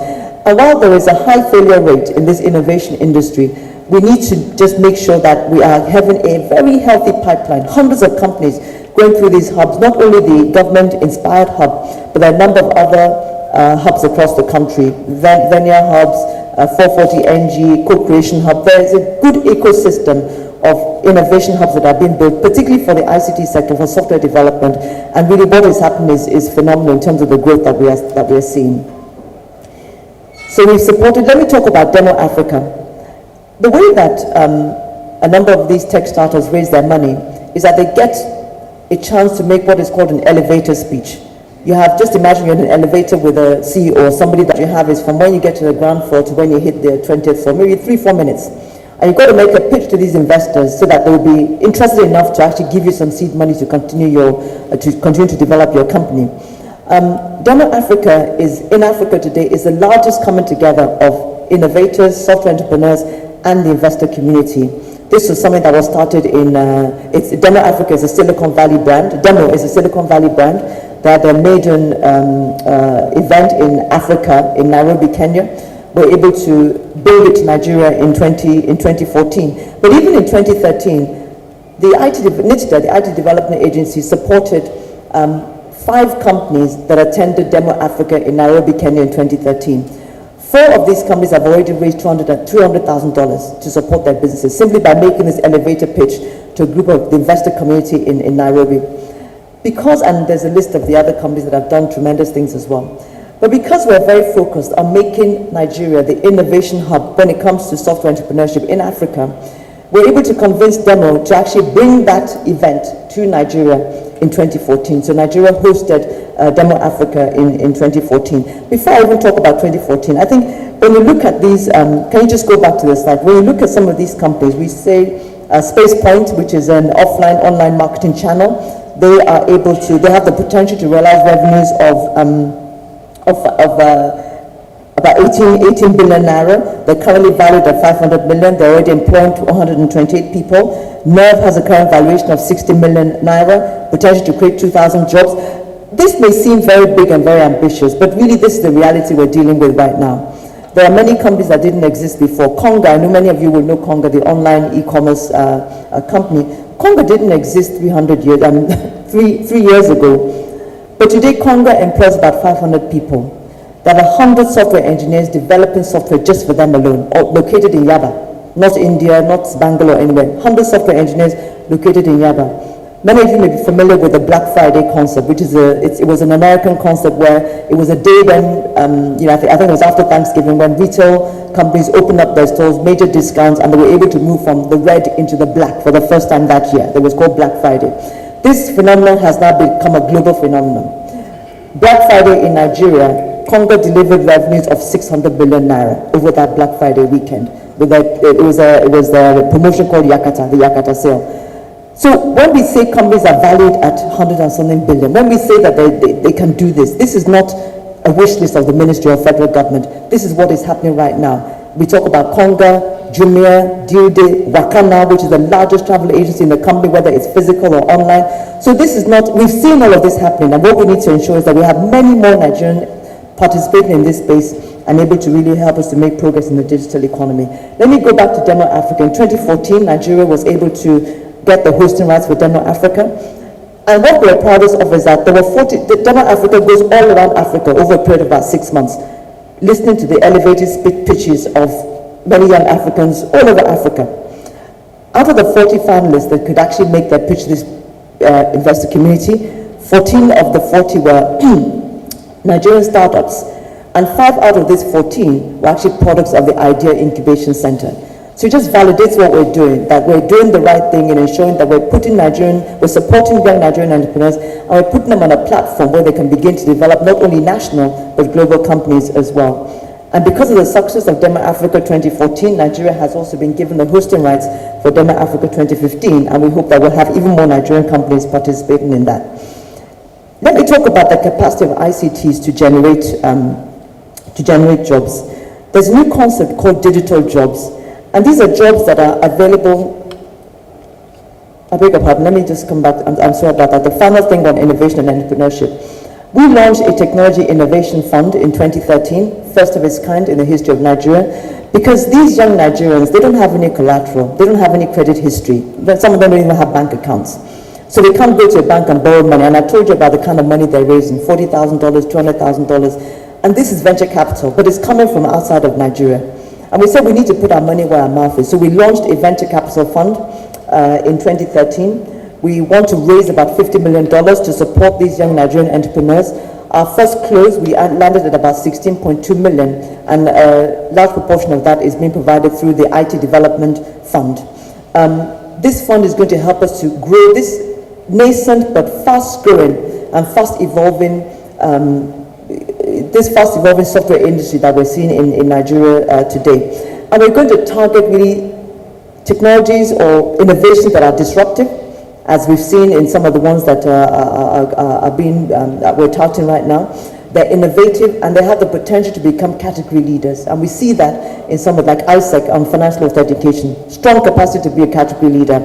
And while there is a high failure rate in this innovation industry, we need to just make sure that we are having a very healthy pipeline, hundreds of companies going through these hubs, not only the government-inspired hub, but there are a number of other hubs across the country, Venia hubs, 440NG, Co-Creation Hub. There is a good ecosystem of innovation hubs that are being built, particularly for the ICT sector, for software development, and really what is happening is phenomenal in terms of the growth that we are seeing. So we've supported, let me talk about Demo Africa. The way that a number of these tech startups raise their money is that they get a chance to make what is called an elevator speech. You have, just imagine you're in an elevator with a CEO, somebody that you have is from when you get to the ground floor to when you hit the 20th floor, maybe 3-4 minutes. And you've got to make a pitch to these investors so that they'll be interested enough to actually give you some seed money to continue to develop your company. Demo Africa in Africa today is the largest coming together of innovators, software entrepreneurs, and the investor community. This was something that was started in, Demo Africa is a Silicon Valley brand. Demo is a Silicon Valley brand. They had their maiden event in Africa, in Nairobi, Kenya. Were able to bring it to Nigeria in 2014. But even in 2013, the NITDA, the IT Development Agency, supported 5 companies that attended Demo Africa in Nairobi, Kenya in 2013. 4 of these companies have already raised $300,000 to support their businesses, simply by making this elevator pitch to a group of the investor community in Nairobi. Because, and there's a list of the other companies that have done tremendous things as well. But because we're very focused on making Nigeria the innovation hub when it comes to software entrepreneurship in Africa, we're able to convince Demo to actually bring that event to Nigeria in 2014. So Nigeria hosted Demo Africa in 2014. Before I even talk about 2014, I think when you look at these, can you just go back to the slide? When you look at some of these companies, we say SpacePoint, which is an offline, online marketing channel, they have the potential to realize revenues of about 18 billion naira. They're currently valued at 500 million. They're already employing 128 people. Nerve has a current valuation of 60 million naira, potential to create 2,000 jobs. This may seem very big and very ambitious, but really this is the reality we're dealing with right now. There are many companies that didn't exist before. Conga, I know many of you will know Conga, the online e-commerce company. Conga didn't exist 3 years ago. But today, Conga employs about 500 people. There are 100 software engineers developing software just for them alone, located in Yaba, not India, not Bangalore, anywhere. 100 software engineers located in Yaba. Many of you may be familiar with the Black Friday concept, which is it was an American concept where it was a day when, I think it was after Thanksgiving, when retail companies opened up their stores, major discounts, and they were able to move from the red into the black for the first time that year. It was called Black Friday. This phenomenon has now become a global phenomenon. Black Friday in Nigeria, Congo delivered revenues of 600 billion naira over that Black Friday weekend. It was a promotion called Yakata, the Yakata sale. So when we say companies are valued at 100 and something billion, when we say that they can do this is not a wish list of the ministry or federal government. This is what is happening right now. We talk about Conga, Jumia, Dilde, Wakana, which is the largest travel agency in the country, whether it's physical or online. So this is not, we've seen all of this happening, and what we need to ensure is that we have many more Nigerians participating in this space and able to really help us to make progress in the digital economy. Let me go back to Demo Africa. In 2014, Nigeria was able to get the hosting rights for Demo Africa. And what we're proudest of is that there were Demo Africa goes all around Africa over a period of about 6 months, listening to the elevated pitches of many young Africans all over Africa. Out of the 40 finalists that could actually make their pitch to this investor community, 14 of the 40 were Nigerian startups, and 5 out of these 14 were actually products of the Idea Incubation Center. So it just validates what we're doing, that we're doing the right thing in ensuring that we're supporting young Nigerian entrepreneurs, and we're putting them on a platform where they can begin to develop not only national, but global companies as well. And because of the success of Demo Africa 2014, Nigeria has also been given the hosting rights for Demo Africa 2015, and we hope that we'll have even more Nigerian companies participating in that. Let me talk about the capacity of ICTs to generate jobs. There's a new concept called digital jobs. And these are jobs that are available. I beg your pardon, let me just come back. I'm sorry about that. The final thing on innovation and entrepreneurship. We launched a technology innovation fund in 2013, first of its kind in the history of Nigeria, because these young Nigerians, they don't have any collateral, they don't have any credit history. Some of them don't even have bank accounts. So they can't go to a bank and borrow money. And I told you about the kind of money they're raising, $40,000, $200,000. And this is venture capital, but it's coming from outside of Nigeria. And we said we need to put our money where our mouth is. So we launched a venture capital fund in 2013. We want to raise about $50 million to support these young Nigerian entrepreneurs. Our first close, we landed at about 16.2 million, and a large proportion of that is being provided through the IT Development Fund. This fund is going to help us to grow this nascent but fast-growing and fast-evolving software industry that we're seeing in Nigeria today. And we're going to target really technologies or innovations that are disruptive, as we've seen in some of the ones that we're touting right now. They're innovative and they have the potential to become category leaders. And we see that in some of like ISEC on financial education, strong capacity to be a category leader.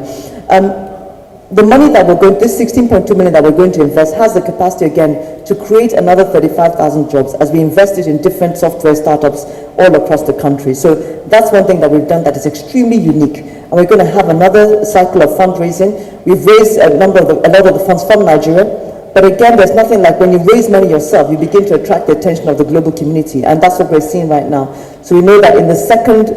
The money that we're going, this 16.2 million that we're going to invest has the capacity again to create another 35,000 jobs as we invested in different software startups all across the country. So that's one thing that we've done that is extremely unique. And we're going to have another cycle of fundraising. We've raised a lot of the funds from Nigeria. But again, there's nothing like when you raise money yourself, you begin to attract the attention of the global community. And that's what we're seeing right now. So we know that in the second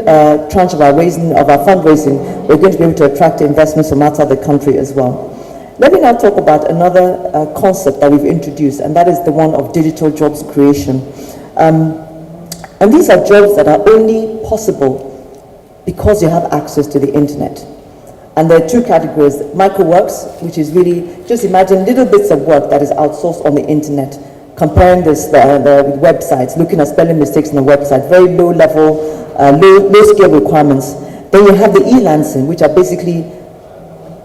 tranche of our fundraising, we're going to be able to attract investments from outside the country as well. Let me now talk about another concept that we've introduced, and that is the one of digital jobs creation. And these are jobs that are only possible because you have access to the internet. And there are two categories: microworks, which is really, just imagine little bits of work that is outsourced on the internet. Comparing this with websites, looking at spelling mistakes on the website, very low level, low scale requirements. Then you have the e-lancing, which are basically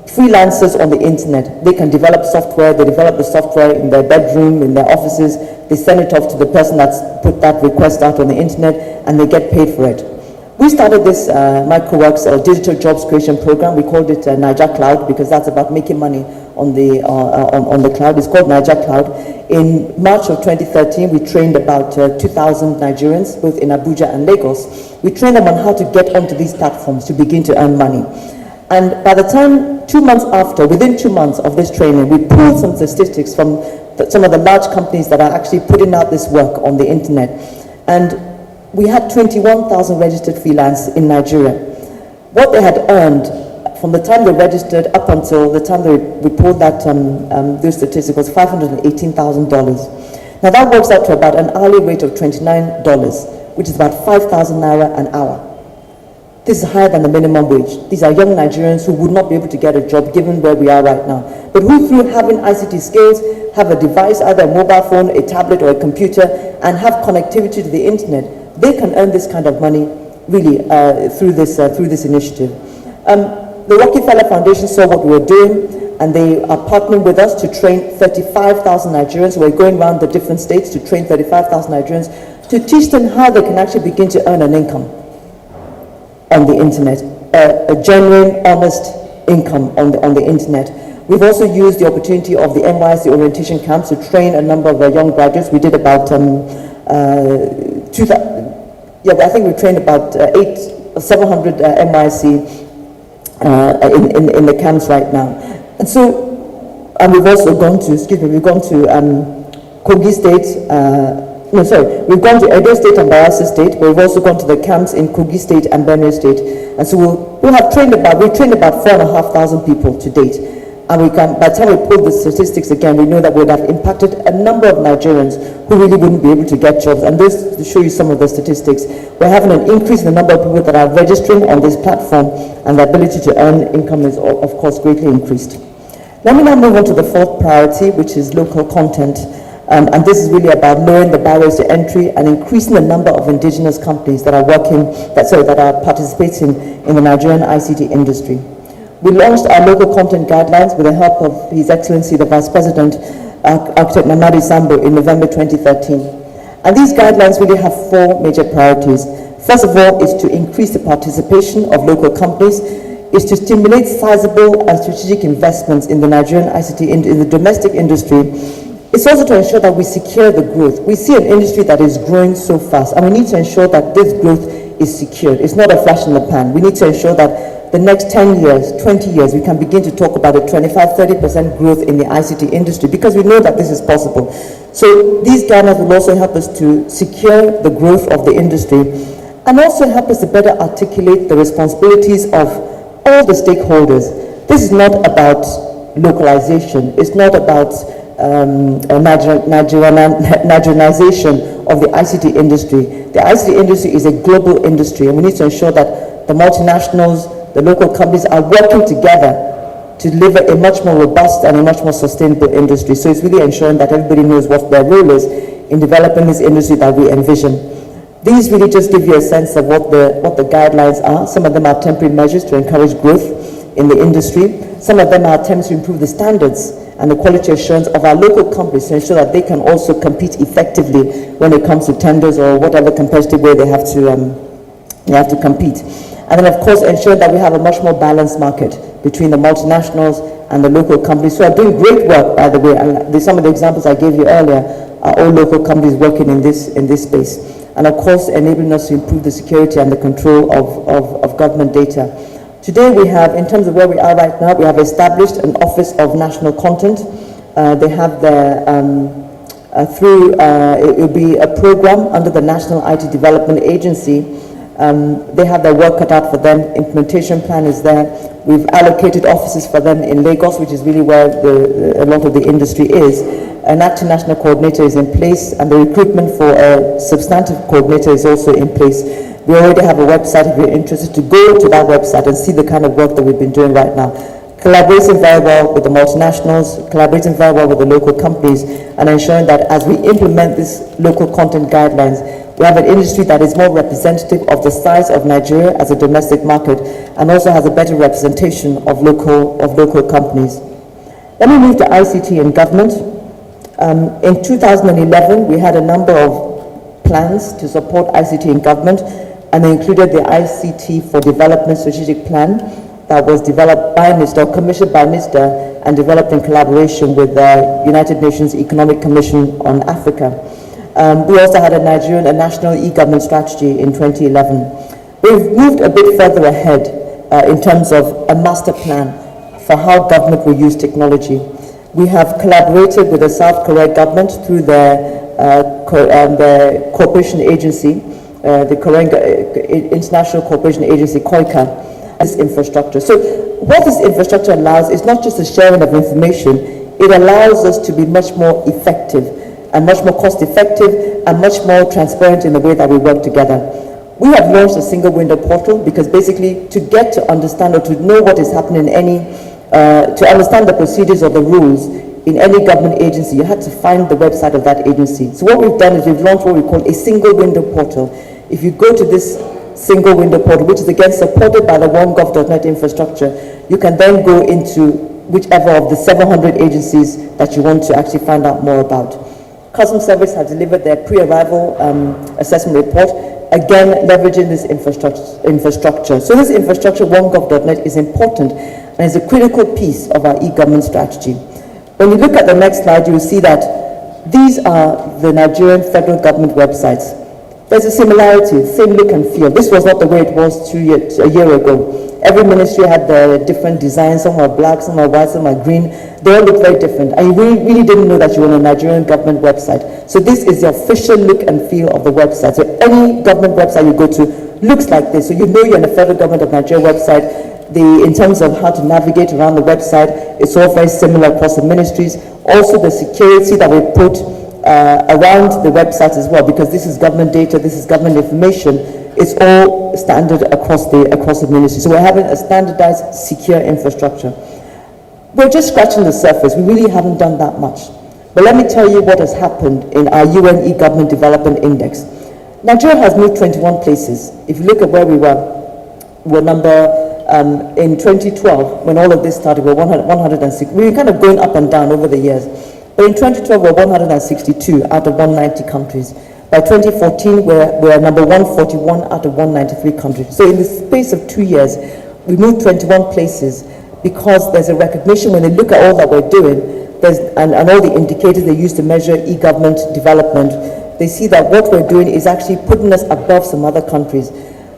freelancers on the internet. They can develop software, they develop the software in their bedroom, in their offices, they send it off to the person that's put that request out on the internet, and they get paid for it. We started this microworks digital jobs creation program. We called it Niger Cloud because that's about making money on the cloud. It's called Niger Cloud. In March of 2013, we trained about 2,000 Nigerians, both in Abuja and Lagos. We trained them on how to get onto these platforms to begin to earn money. And by the time, within 2 months of this training, we pulled some statistics from some of the large companies that are actually putting out this work on the internet. And we had 21,000 registered freelance in Nigeria. What they had earned from the time they registered up until the time they pulled that those statistics was $518,000. Now that works out to about an hourly rate of $29, which is about 5,000 naira an hour. This is higher than the minimum wage. These are young Nigerians who would not be able to get a job given where we are right now, but who through having ICT skills, have a device, either a mobile phone, a tablet or a computer, and have connectivity to the internet, they can earn this kind of money really through this initiative. The Rockefeller Foundation saw what we were doing, and they are partnering with us to train 35,000 Nigerians. We're going around the different states to train 35,000 Nigerians to teach them how they can actually begin to earn an income on the internet, a genuine, honest income on the internet. We've also used the opportunity of the NYSC orientation camps to train a number of young graduates. We did about 2,000. Yeah, I think we trained about 700 NYSC in the camps right now. And so, and we've also gone to, Kogi State, we've gone to Edo State and Bayelsa State, but we've also gone to the camps in Kogi State and Benue State. And so we've trained about 4,500 people to date. And we can, by the time we pull the statistics again, we know that we would have impacted a number of Nigerians who really wouldn't be able to get jobs. And this, to show you some of the statistics, we're having an increase in the number of people that are registering on this platform, and the ability to earn income is, of course, greatly increased. Let me now move on to the fourth priority, which is local content. And this is really about lowering the barriers to entry and increasing the number of indigenous companies that are that are participating in the Nigerian ICT industry. We launched our local content guidelines with the help of His Excellency, the Vice President, Architect Mamadi Sambo, in November 2013. And these guidelines really have four major priorities. First of all, is to increase the participation of local companies, is to stimulate sizable and strategic investments in the Nigerian ICT, in the domestic industry. It's also to ensure that we secure the growth. We see an industry that is growing so fast, and we need to ensure that this growth is secured. It's not a flash in the pan. We need to ensure that the next 10 years, 20 years, we can begin to talk about a 25-30% growth in the ICT industry, because we know that this is possible. So these guidelines will also help us to secure the growth of the industry, and also help us to better articulate the responsibilities of all the stakeholders. This is not about localization. It's not about Nigerianization of the ICT industry. The ICT industry is a global industry, and we need to ensure that the multinationals, the local companies are working together to deliver a much more robust and a much more sustainable industry. So it's really ensuring that everybody knows what their role is in developing this industry that we envision. These really just give you a sense of what the guidelines are. Some of them are temporary measures to encourage growth in the industry. Some of them are attempts to improve the standards and the quality assurance of our local companies to ensure that they can also compete effectively when it comes to tenders or whatever competitive way they have to compete. And then, of course, ensure that we have a much more balanced market between the multinationals and the local companies who are doing great work, by the way. And some of the examples I gave you earlier are all local companies working in this space. And, of course, enabling us to improve the security and the control of government data. Today we have, in terms of where we are right now, we have established an Office of National Content. They have their, it will be a program under the National IT Development Agency. They have their work cut out for them. Implementation plan is there. We've allocated offices for them in Lagos, which is really where a lot of the industry is. An acting national coordinator is in place, and the recruitment for a substantive coordinator is also in place. We already have a website. If you're interested, to go to that website and see the kind of work that we've been doing right now. Collaborating very well with the multinationals, collaborating very well with the local companies, and ensuring that as we implement these local content guidelines, we have an industry that is more representative of the size of Nigeria as a domestic market, and also has a better representation of local companies. Let me move to ICT and government. In 2011, we had a number of plans to support ICT in government, and they included the ICT for Development Strategic Plan that was developed by NISTA, or commissioned by NISTA, and developed in collaboration with the United Nations Economic Commission on Africa. We also had a national e-government strategy in 2011. We've moved a bit further ahead in terms of a master plan for how government will use technology. We have collaborated with the South Korea government through the cooperation agency, the Korean International Cooperation Agency, KOICA, this infrastructure. So what this infrastructure allows is not just the sharing of information, it allows us to be much more effective and much more cost effective and much more transparent in the way that we work together. We have launched a single window portal because basically to get to understand or to know what is happening in any, to understand the procedures or the rules in any government agency, you had to find the website of that agency. So what we've done is we've launched what we call a single window portal. If you go to this single window portal, which is again supported by the onegov.net infrastructure, you can then go into whichever of the 700 agencies that you want to actually find out more about. Customs Service has delivered their pre-arrival assessment report, again leveraging this infrastructure. So this infrastructure, onegov.net, is important and is a critical piece of our e-government strategy. When you look at the next slide, you will see that these are the Nigerian federal government websites. There's a similarity, same look and feel. This was not the way it was a year ago. Every ministry had their different designs. Some were black, some were white, some were green. They all look very different. And you really didn't know that you were on a Nigerian government website. So this is the official look and feel of the website. So any government website you go to looks like this. So you know you're on the federal government of Nigeria website. In terms of how to navigate around the website, it's all very similar across the ministries. Also, the security that we put around the website as well, because this is government data, this is government information, it's all standard across the ministry. So we're having a standardized, secure infrastructure. We're just scratching the surface. We really haven't done that much. But let me tell you what has happened in our UN e-Government Development Index. Nigeria has moved 21 places. If you look at where we were number, in 2012, when all of this started, we were 106. We were kind of going up and down over the years. But in 2012, we were 162 out of 190 countries. By 2014, we're number 141 out of 193 countries. So in the space of 2 years, we moved 21 places, because there's a recognition when they look at all that we're doing, and all the indicators they use to measure e-government development, they see that what we're doing is actually putting us above some other countries.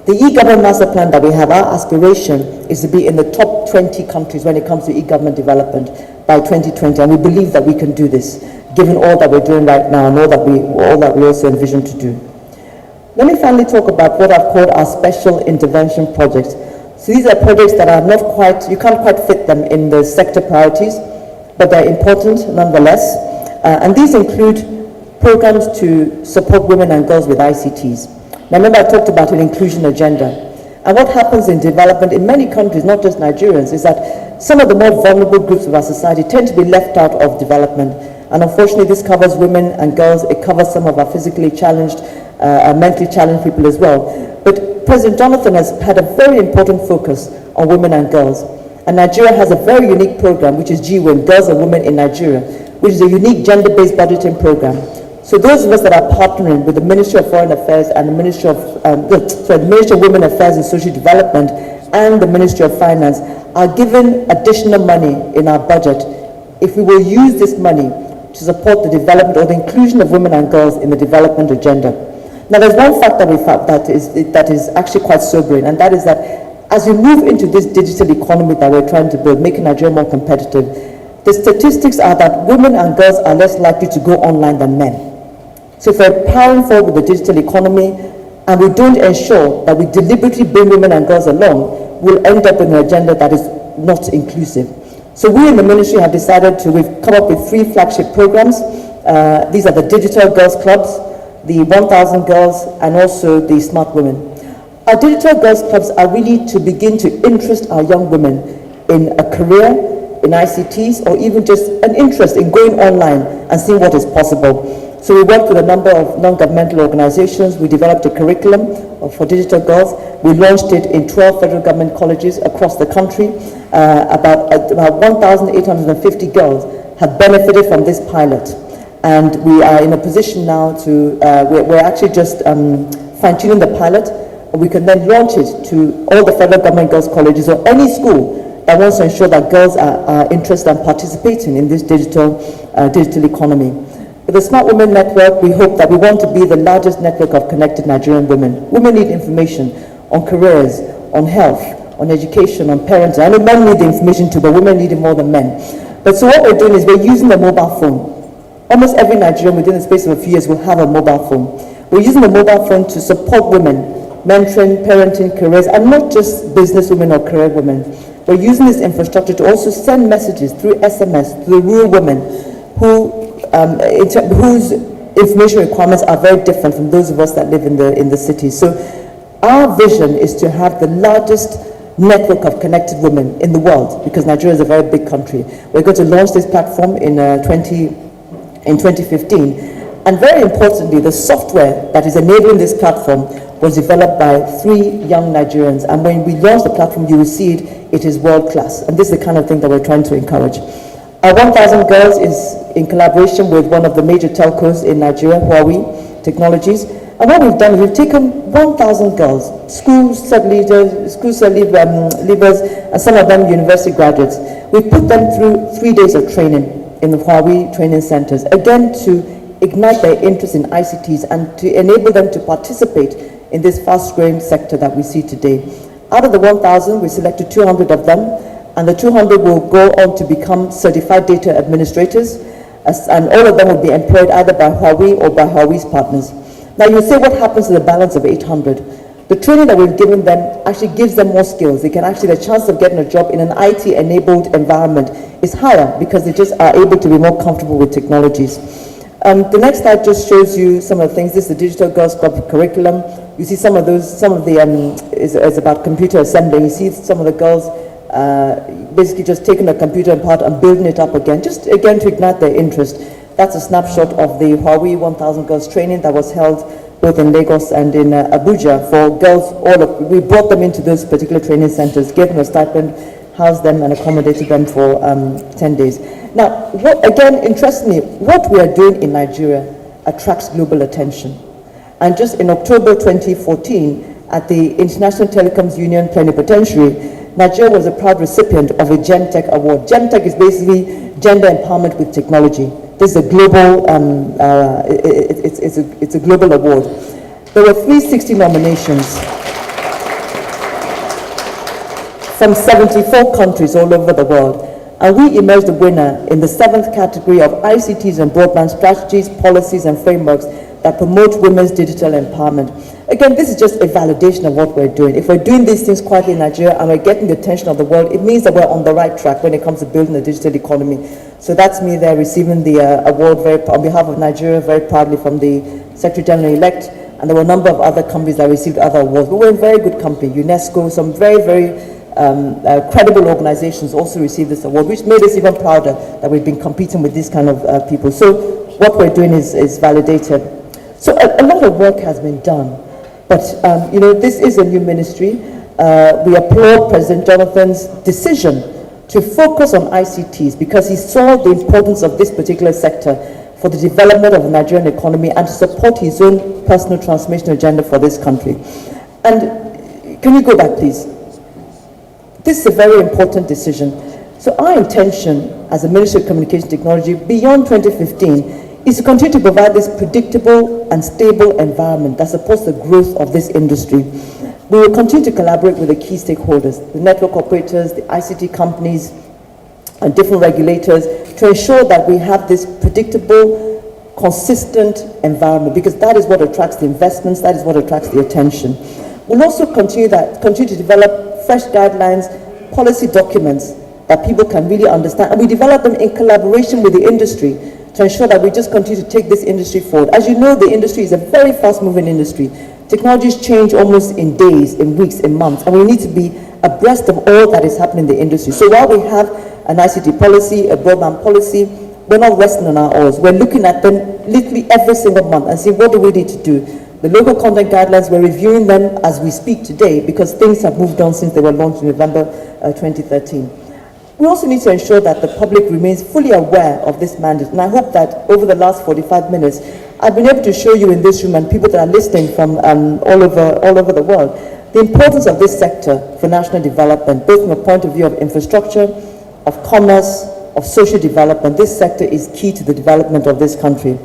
The e-government master plan that we have, our aspiration is to be in the top 20 countries when it comes to e-government development by 2020, and we believe that we can do this, given all that we're doing right now and all that we also envision to do. Let me finally talk about what I've called our special intervention projects. So these are projects that are not quite, you can't quite fit them in the sector priorities, but they're important nonetheless. And these include programs to support women and girls with ICTs. Now remember, I talked about an inclusion agenda. And what happens in development in many countries, not just Nigerians, is that some of the more vulnerable groups of our society tend to be left out of development. And unfortunately, this covers women and girls. It covers some of our physically challenged, mentally challenged people as well. But President Jonathan has had a very important focus on women and girls. And Nigeria has a very unique program, which is GWIN, Girls and Women in Nigeria, which is a unique gender-based budgeting program. So those of us that are partnering with the Ministry of Foreign Affairs and the Ministry of, the Ministry of Women Affairs and Social Development and the Ministry of Finance are given additional money in our budget if we will use this money to support the development or the inclusion of women and girls in the development agenda. Now there's one fact that we found that is actually quite sobering, and that is that as we move into this digital economy that we're trying to build, making Nigeria more competitive, the statistics are that women and girls are less likely to go online than men. So if we're powering forward with the digital economy and we don't ensure that we deliberately bring women and girls along, we'll end up with an agenda that is not inclusive. So we in the ministry have decided we've come up with 3 flagship programs. These are the Digital Girls Clubs, the 1,000 Girls, and also the Smart Women. Our Digital Girls Clubs are really to begin to interest our young women in a career, in ICTs, or even just an interest in going online and seeing what is possible. So we worked with a number of non-governmental organizations. We developed a curriculum for digital girls. We launched it in 12 federal government colleges across the country. About 1,850 girls have benefited from this pilot. And we are in a position now to, we're actually just fine-tuning the pilot. We can then launch it to all the federal government girls' colleges or any school that wants to ensure that girls are interested and participating in this digital economy. With the Smart Women Network, we hope that we want to be the largest network of connected Nigerian women. Women need information on careers, on health, on education, on parenting. I know men need the information too, but women need it more than men. But so what we're doing is we're using the mobile phone. Almost every Nigerian within the space of a few years will have a mobile phone. We're using the mobile phone to support women, mentoring, parenting, careers, and not just business women or career women. We're using this infrastructure to also send messages through SMS to the rural women whose information requirements are very different from those of us that live in the city. So our vision is to have the largest network of connected women in the world, because Nigeria is a very big country. We're going to launch this platform in 2015. And very importantly, the software that is enabling this platform was developed by 3 young Nigerians. And when we launch the platform, you will see it is world class. And this is the kind of thing that we're trying to encourage. Our 1,000 Girls is in collaboration with one of the major telcos in Nigeria, Huawei Technologies. And what we've done is we've taken 1,000 girls, school sub-leaders, and some of them university graduates. We've put them through 3 days of training in the Huawei training centers, again to ignite their interest in ICTs and to enable them to participate in this fast-growing sector that we see today. Out of the 1,000, we selected 200 of them, and the 200 will go on to become certified data administrators, and all of them will be employed either by Huawei or by Huawei's partners. Now you say, what happens to the balance of 800? The training that we've given them actually gives them more skills. They can actually, the chance of getting a job in an IT-enabled environment is higher because they just are able to be more comfortable with technologies. The next slide just shows you some of the things. This is the Digital Girls Club curriculum. You see some of the, is about computer assembly. You see some of the girls basically just taking a computer apart and building it up again, just again to ignite their interest. That's a snapshot of the Huawei 1000 Girls training that was held both in Lagos and in Abuja for girls. We brought them into those particular training centers, gave them a stipend, housed them and accommodated them for 10 days. Now, again, interestingly, what we are doing in Nigeria attracts global attention. And just in October 2014, at the International Telecoms Union Plenipotentiary, Nigeria was a proud recipient of a GemTech award. GemTech is basically gender empowerment with technology. This is a global, it's a global award. There were 360 nominations from 74 countries all over the world. And we emerged the winner in the 7th category of ICTs and broadband strategies, policies, and frameworks that promote women's digital empowerment. Again, this is just a validation of what we're doing. If we're doing these things quietly in Nigeria and we're getting the attention of the world, it means that we're on the right track when it comes to building the digital economy. So that's me there receiving the award on behalf of Nigeria very proudly from the Secretary General-elect. And there were a number of other companies that received other awards. But we're in very good company. UNESCO, some very, very credible organizations also received this award, which made us even prouder that we've been competing with these kind of people. So what we're doing is validated. So a lot of work has been done, but you know, this is a new ministry. We applaud President Jonathan's decision to focus on ICTs because he saw the importance of this particular sector for the development of the Nigerian economy and to support his own personal transformation agenda for this country. And can you go back, please? This is a very important decision. So our intention as a Ministry of Communication Technology beyond 2015 is to continue to provide this predictable and stable environment that supports the growth of this industry. We will continue to collaborate with the key stakeholders, the network operators, the ICT companies, and different regulators to ensure that we have this predictable, consistent environment, because that is what attracts the investments, that is what attracts the attention. We'll also continue to develop fresh guidelines, policy documents that people can really understand, and we develop them in collaboration with the industry to ensure that we just continue to take this industry forward. As you know, the industry is a very fast-moving industry. Technologies change almost in days, in weeks, in months, and we need to be abreast of all that is happening in the industry. So while we have an ICT policy, a broadband policy, we're not resting on our oars. We're looking at them literally every single month and saying, what do we need to do? The local content guidelines, we're reviewing them as we speak today because things have moved on since they were launched in November 2013. We also need to ensure that the public remains fully aware of this mandate. And I hope that over the last 45 minutes, I've been able to show you in this room and people that are listening from all over the world, the importance of this sector for national development, both from a point of view of infrastructure, of commerce, of social development. This sector is key to the development of this country.